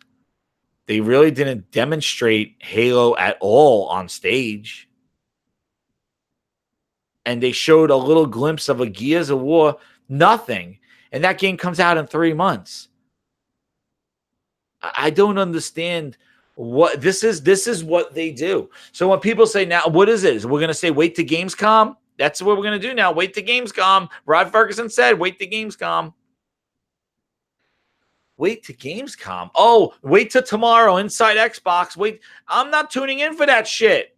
They really didn't demonstrate Halo at all on stage. And they showed a little glimpse of a Gears of War, nothing. And that game comes out in 3 months. I don't understand what this is. This is what they do. So when people say now, what is it? We're going to say, wait to Gamescom. That's what we're going to do now. Wait to Gamescom. Rod Ferguson said, wait to Gamescom. Wait to Gamescom. Oh, wait till tomorrow. Inside Xbox. Wait. I'm not tuning in for that shit.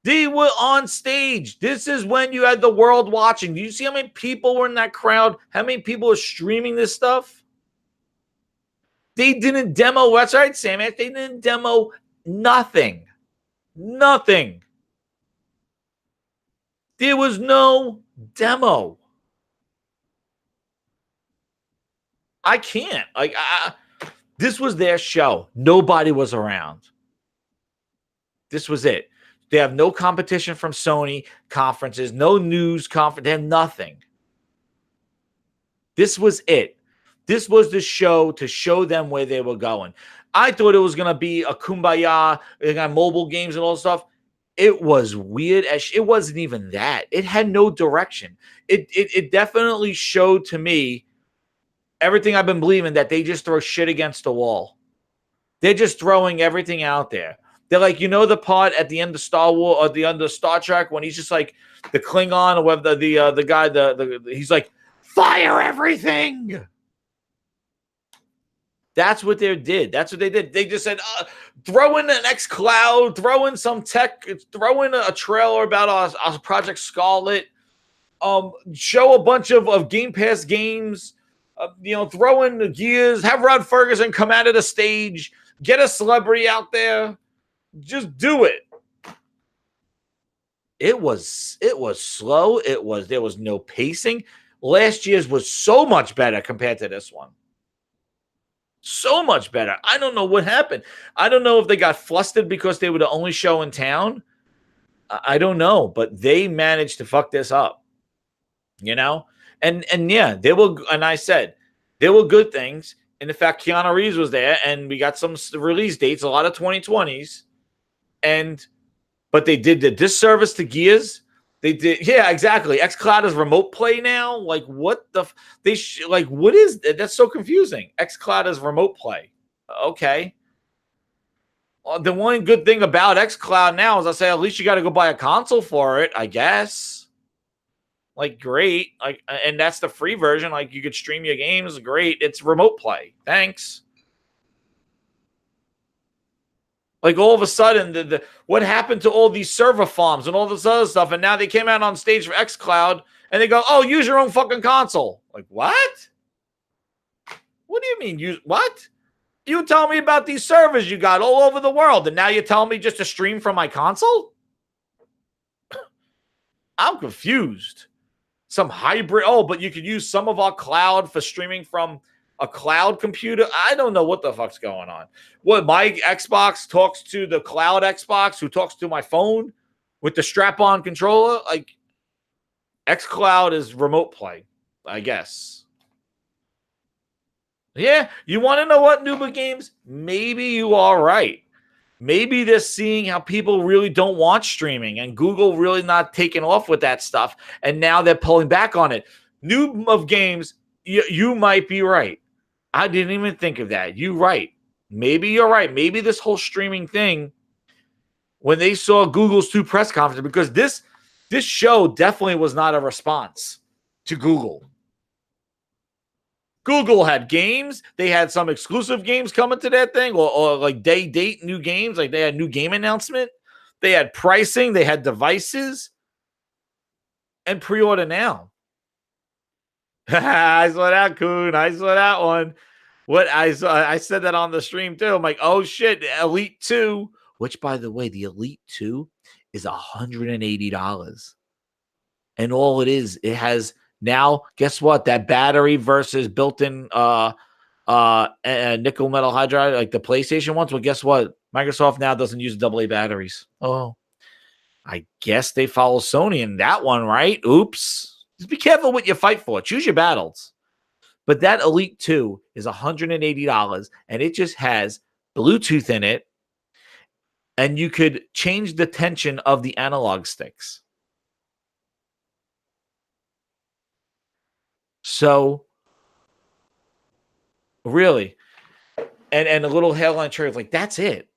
They were on stage. This is when you had the world watching. Do you see how many people were in that crowd? How many people are streaming this stuff? They didn't demo. That's right, Sam. They didn't demo nothing. Nothing. There was no demo. I can't. Like, this was their show. Nobody was around. This was it. They have no competition from Sony conferences, no news conference. They have nothing. This was it. This was the show to show them where they were going. I thought it was going to be a kumbaya, they got mobile games and all that stuff. It was weird. It wasn't even that. It had no direction. It definitely showed to me everything I've been believing, that they just throw shit against the wall. They're just throwing everything out there. They're like, you know, the part at the end of Star Wars or the end of Star Trek when he's just like the Klingon or whatever, the guy, he's like, fire everything. That's what they did. That's what they did. They just said, throw in an Xcloud, throw in some tech, throw in a trailer about our Project Scarlet, show a bunch of Game Pass games, throw in the Gears, have Rod Ferguson come out of the stage, get a celebrity out there, just do it. It was slow. There was no pacing. Last year's was so much better compared to this one. So much better. I don't know what happened. I don't know if they got flustered because they were the only show in town. I don't know, but they managed to fuck this up. And yeah, they were, and I said there were good things. And in fact, Keanu Reeves was there, and we got some release dates, a lot of 2020s. But they did the disservice to Gears. They did, yeah, exactly. Xcloud is remote play now. Like, what the? What is that's so confusing? Xcloud is remote play. Okay. Well, the one good thing about Xcloud now is I say at least you got to go buy a console for it, I guess. Like, great. Like, and that's the free version. Like, you could stream your games. Great. It's remote play. Thanks. Like, all of a sudden, what happened to all these server farms and all this other stuff? And now they came out on stage for Xcloud and they go, oh, use your own fucking console. Like, what? What do you mean? Use what? You tell me about these servers you got all over the world, and now you're telling me just to stream from my console? I'm confused. Some hybrid. Oh, but you could use some of our cloud for streaming from a cloud computer. I don't know what the fuck's going on. What, my Xbox talks to the cloud Xbox, who talks to my phone with the strap-on controller? Like, Xcloud is remote play, I guess. Yeah, you want to know what, Nuba Games? Maybe you are right. Maybe they're seeing how people really don't want streaming, and Google really not taking off with that stuff, and now they're pulling back on it. Noob of Games, you might be right. I didn't even think of that. You're right. Maybe you're right. Maybe this whole streaming thing, when they saw Google's 2 press conferences, because this show definitely was not a response to Google. Google had games. They had some exclusive games coming to that thing, or like date new games. Like, they had new game announcement. They had pricing. They had devices. And pre-order now. I saw that, Coon. I saw that one. What I said that on the stream too. I'm like, oh shit, Elite 2, which, by the way, the Elite 2 is $180. And all it is, it has now, guess what? That battery versus built-in nickel metal hydride, like the PlayStation ones. Well, guess what? Microsoft now doesn't use AA batteries. Oh, I guess they follow Sony in that one, right? Oops. Just be careful what you fight for. Choose your battles. But that Elite 2 is $180, and it just has Bluetooth in it, and you could change the tension of the analog sticks. So, really, and a little headline trailer, like, that's it.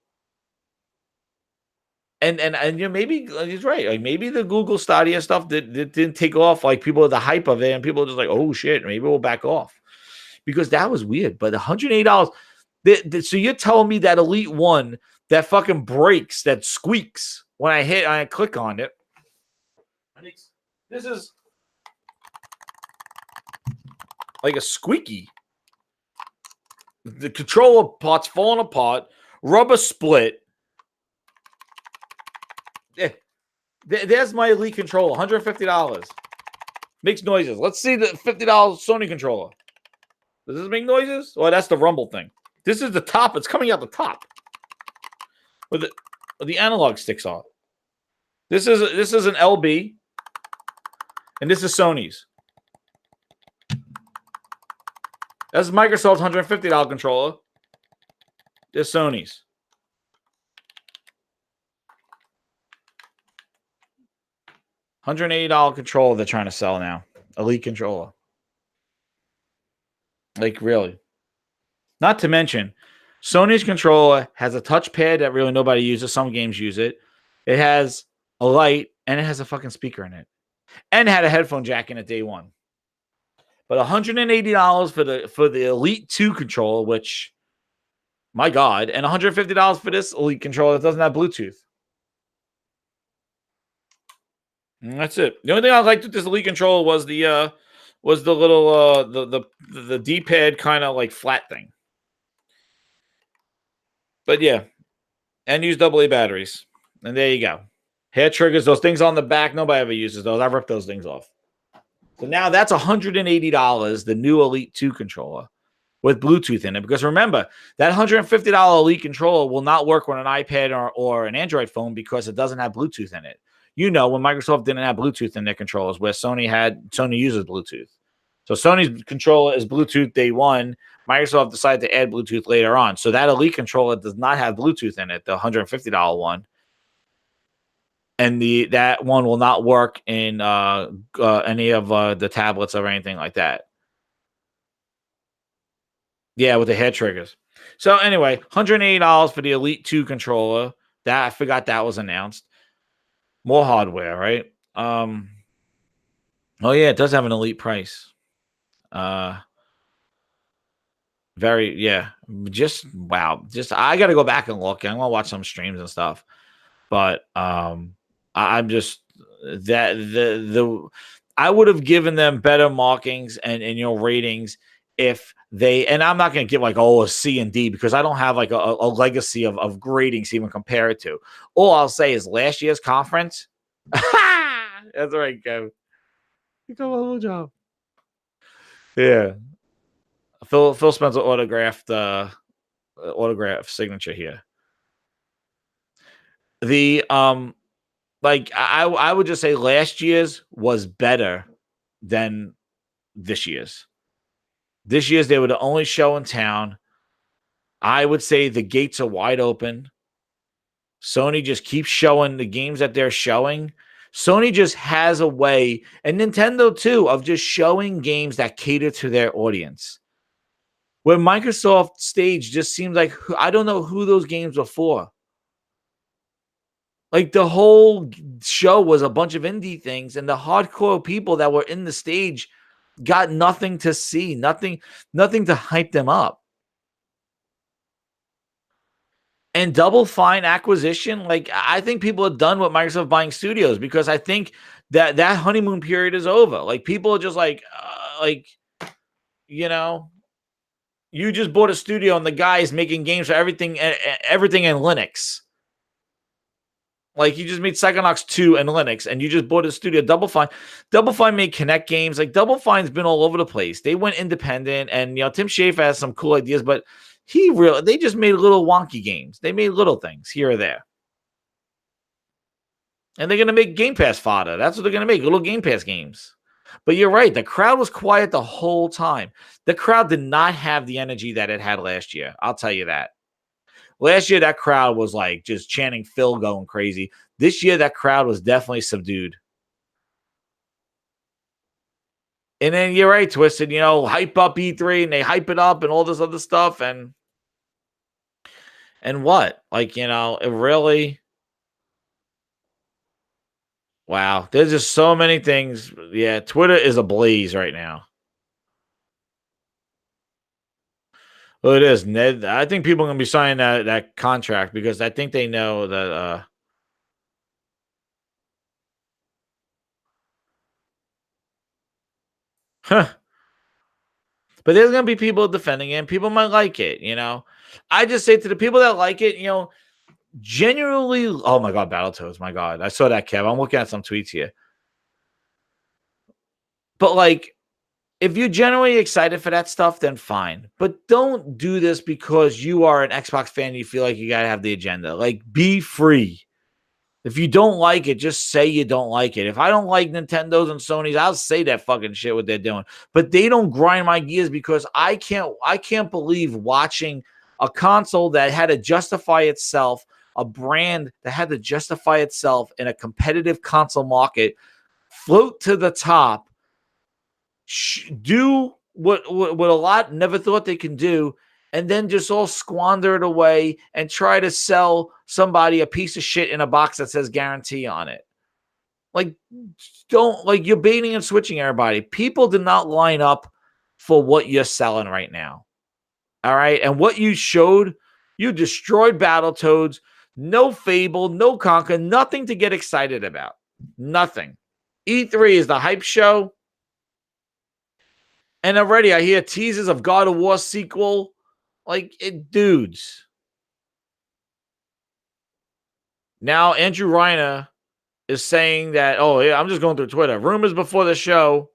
And maybe he's right. Like, maybe the Google Stadia stuff that didn't take off. Like, people the hype of it, and people are just like, oh shit, maybe we'll back off, because that was weird. But $180. So you're telling me that Elite 1 that fucking breaks, that squeaks when I click on it. This is like a squeaky. The controller part's falling apart. Rubber split. There's my Elite controller, $150. Makes noises. Let's see the $50 Sony controller. Does this make noises? Oh, that's the rumble thing. This is the top. It's coming out the top. Where the analog sticks are. This is an LB, and this is Sony's. That's Microsoft's $150 controller. This Sony's. $180 controller they're trying to sell now. Elite controller. Like, really. Not to mention, Sony's controller has a touchpad that really nobody uses. Some games use it. It has a light, and it has a fucking speaker in it. And it had a headphone jack in it day one. But $180 for the Elite 2 controller, which, my God, and $150 for this Elite controller that doesn't have Bluetooth. And that's it. The only thing I liked with this Elite controller was the little the D-pad kind of like flat thing. But yeah, and use AA batteries. And there you go. Hair triggers, those things on the back, nobody ever uses those. I ripped those things off. So now that's $180, the new Elite 2 controller with Bluetooth in it. Because remember, that $150 Elite controller will not work on an iPad or an Android phone because it doesn't have Bluetooth in it. You know, when Microsoft didn't have Bluetooth in their controllers, where Sony uses Bluetooth. So Sony's controller is Bluetooth day one. Microsoft decided to add Bluetooth later on. So that Elite controller does not have Bluetooth in it, the $150 one. And that one will not work in any of the tablets or anything like that. Yeah, with the head triggers. So anyway, $180 for the Elite 2 controller. That I forgot that was announced. More hardware, right? Oh yeah, it does have an Elite price. Just wow. Just I got to go back and look. I'm gonna watch some streams and stuff. But I'm just that I would have given them better markings and ratings if they, and I'm not going to give like a C and D because I don't have like a legacy of gradings to even compare it to. All I'll say is last year's conference. That's right, Kev. You got a whole job. Yeah. Phil Spencer autograph signature here. The like I would just say last year's was better than this year's. This year's they were the only show in town. I would say the gates are wide open. Sony just keeps showing the games that they're showing. Sony just has a way, and Nintendo too, of just showing games that cater to their audience. Where Microsoft stage just seems like I don't know who those games were for. Like the whole show was a bunch of indie things, and the hardcore people that were in the stage got nothing to see, nothing to hype them up. And Double Fine acquisition, like I think people are done with Microsoft buying studios because I think that honeymoon period is over. Like people are just like you know, you just bought a studio and the guy is making games for everything in Linux. Like you just made Psychonauts 2 and Linux, and you just bought a studio. Double Fine made Kinect games. Like Double Fine's been all over the place. They went independent, and Tim Schafer has some cool ideas, but they just made little wonky games. They made little things here or there, and they're gonna make Game Pass fodder. That's what they're gonna make, little Game Pass games. But you're right. The crowd was quiet the whole time. The crowd did not have the energy that it had last year. I'll tell you that. Last year, that crowd was like just chanting Phil going crazy. This year, that crowd was definitely subdued. And then you're right, Twisted, hype up E3 and they hype it up and all this other stuff. And what? Like, it really. Wow. There's just so many things. Yeah. Twitter is ablaze right now. Well, it is, Ned. I think people are going to be signing that contract because I think they know that. But there's going to be people defending it, and people might like it, I just say to the people that like it, genuinely, oh my God, Battletoads, my God. I saw that, Kev. I'm looking at some tweets here. But, like, if you're genuinely excited for that stuff, then fine. But don't do this because you are an Xbox fan and you feel like you got to have the agenda. Like, be free. If you don't like it, just say you don't like it. If I don't like Nintendo's and Sony's, I'll say that fucking shit what they're doing. But they don't grind my gears because I can't believe watching a console that had to justify itself, a brand that had to justify itself in a competitive console market, float to the top, do what a lot never thought they can do, and then just all squander it away and try to sell somebody a piece of shit in a box that says guarantee on it. Like, you're baiting and switching everybody. People did not line up for what you're selling right now. All right. And what you showed, you destroyed Battletoads. No Fable, no Conker, nothing to get excited about. Nothing. E3 is the hype show. And already I hear teasers of God of War sequel. Dudes. Now Andrew Reiner is saying that, oh, yeah, I'm just going through Twitter. Rumors before the show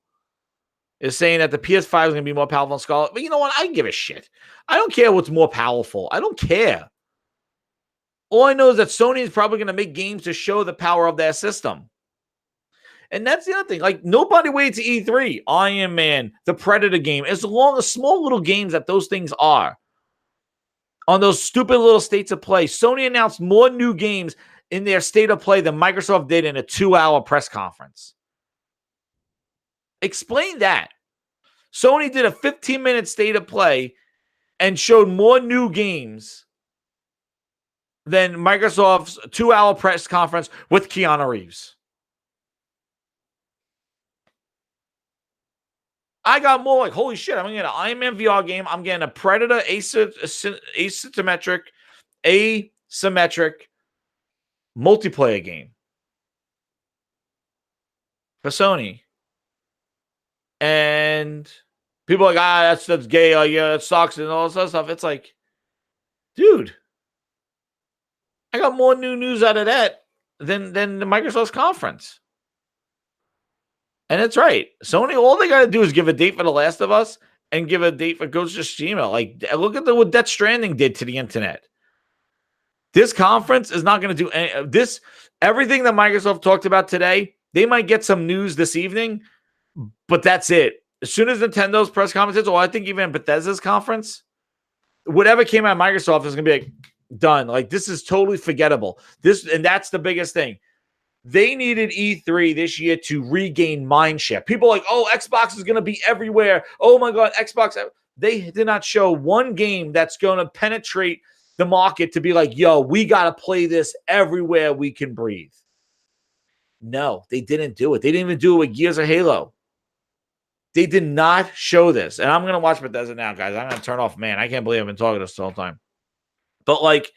is saying that the PS5 is going to be more powerful than Scarlet. But you know what? I give a shit. I don't care what's more powerful. I don't care. All I know is that Sony is probably going to make games to show the power of their system. And that's the other thing. Nobody waits to E3. Iron Man, the Predator game. As long as small little games that those things are. On those stupid little states of play. Sony announced more new games in their state of play than Microsoft did in a 2-hour press conference. Explain that. Sony did a 15-minute state of play and showed more new games than Microsoft's 2-hour press conference with Keanu Reeves. I got more holy shit, I'm getting an Iron Man VR game. I'm getting a Predator asymmetric multiplayer game for Sony. And people are like, that's gay. Yeah, that sucks and all this other stuff. It's like, dude, I got more new news out of that than the Microsoft's conference. And it's right. Sony, all they got to do is give a date for The Last of Us and give a date for Ghost of Tsushima. Look at what Death Stranding did to the internet. This conference is not going to do this. Everything that Microsoft talked about today, they might get some news this evening, but that's it. As soon as Nintendo's press conference, or I think even Bethesda's conference, whatever came out of Microsoft is going to be done. This is totally forgettable. And that's the biggest thing. They needed E3 this year to regain mindshare. People are like, oh, Xbox is going to be everywhere. Oh, my God, Xbox. They did not show one game that's going to penetrate the market to be like, yo, we got to play this everywhere we can breathe. No, they didn't do it. They didn't even do it with Gears of Halo. They did not show this. And I'm going to watch Bethesda now, guys. I'm going to turn off. Man, I can't believe I've been talking this the whole time. But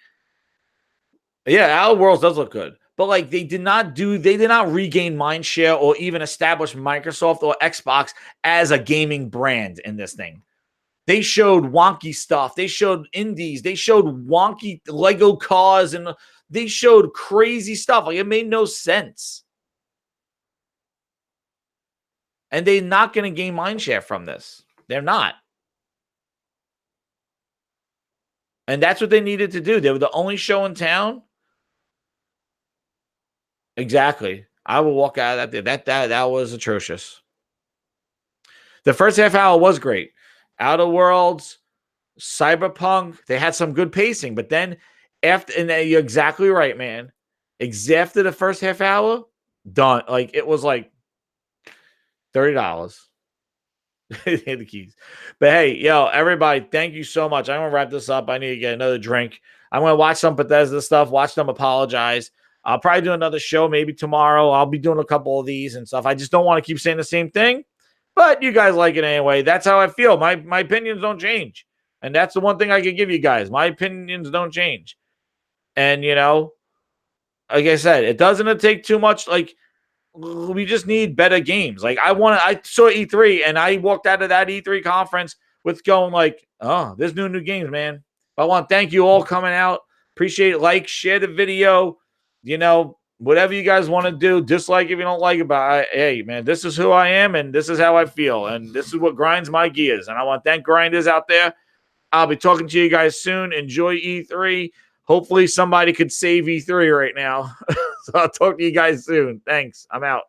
yeah, Outer Worlds does look good. But they did not regain mindshare or even establish Microsoft or Xbox as a gaming brand in this thing. They showed wonky stuff. They showed indies. They showed wonky Lego cars, and they showed crazy stuff. It made no sense. And they're not going to gain mindshare from this. They're not. And that's what they needed to do. They were the only show in town. Exactly. I will walk out of that. That was atrocious. The first half hour was great. Outer Worlds, Cyberpunk, they had some good pacing, but then and you're exactly right, man. After the first half hour, done. It was $30. The keys. But hey, yo, everybody, thank you so much. I'm gonna wrap this up. I need to get another drink. I'm gonna watch some Bethesda stuff, watch them apologize. I'll probably do another show maybe tomorrow. I'll be doing a couple of these and stuff. I just don't want to keep saying the same thing, but you guys like it anyway. That's how I feel. My opinions don't change. And that's the one thing I can give you guys. My opinions don't change. And, like I said, it doesn't take too much. We just need better games. I saw E3 and I walked out of that E3 conference with going oh, there's new games, man. But I want to thank you all coming out. Appreciate it. Share the video. Whatever you guys want to do, dislike if you don't like it. But hey, man, this is who I am and this is how I feel. And this is what grinds my gears. And I want to thank grinders out there. I'll be talking to you guys soon. Enjoy E3. Hopefully somebody could save E3 right now. So I'll talk to you guys soon. Thanks. I'm out.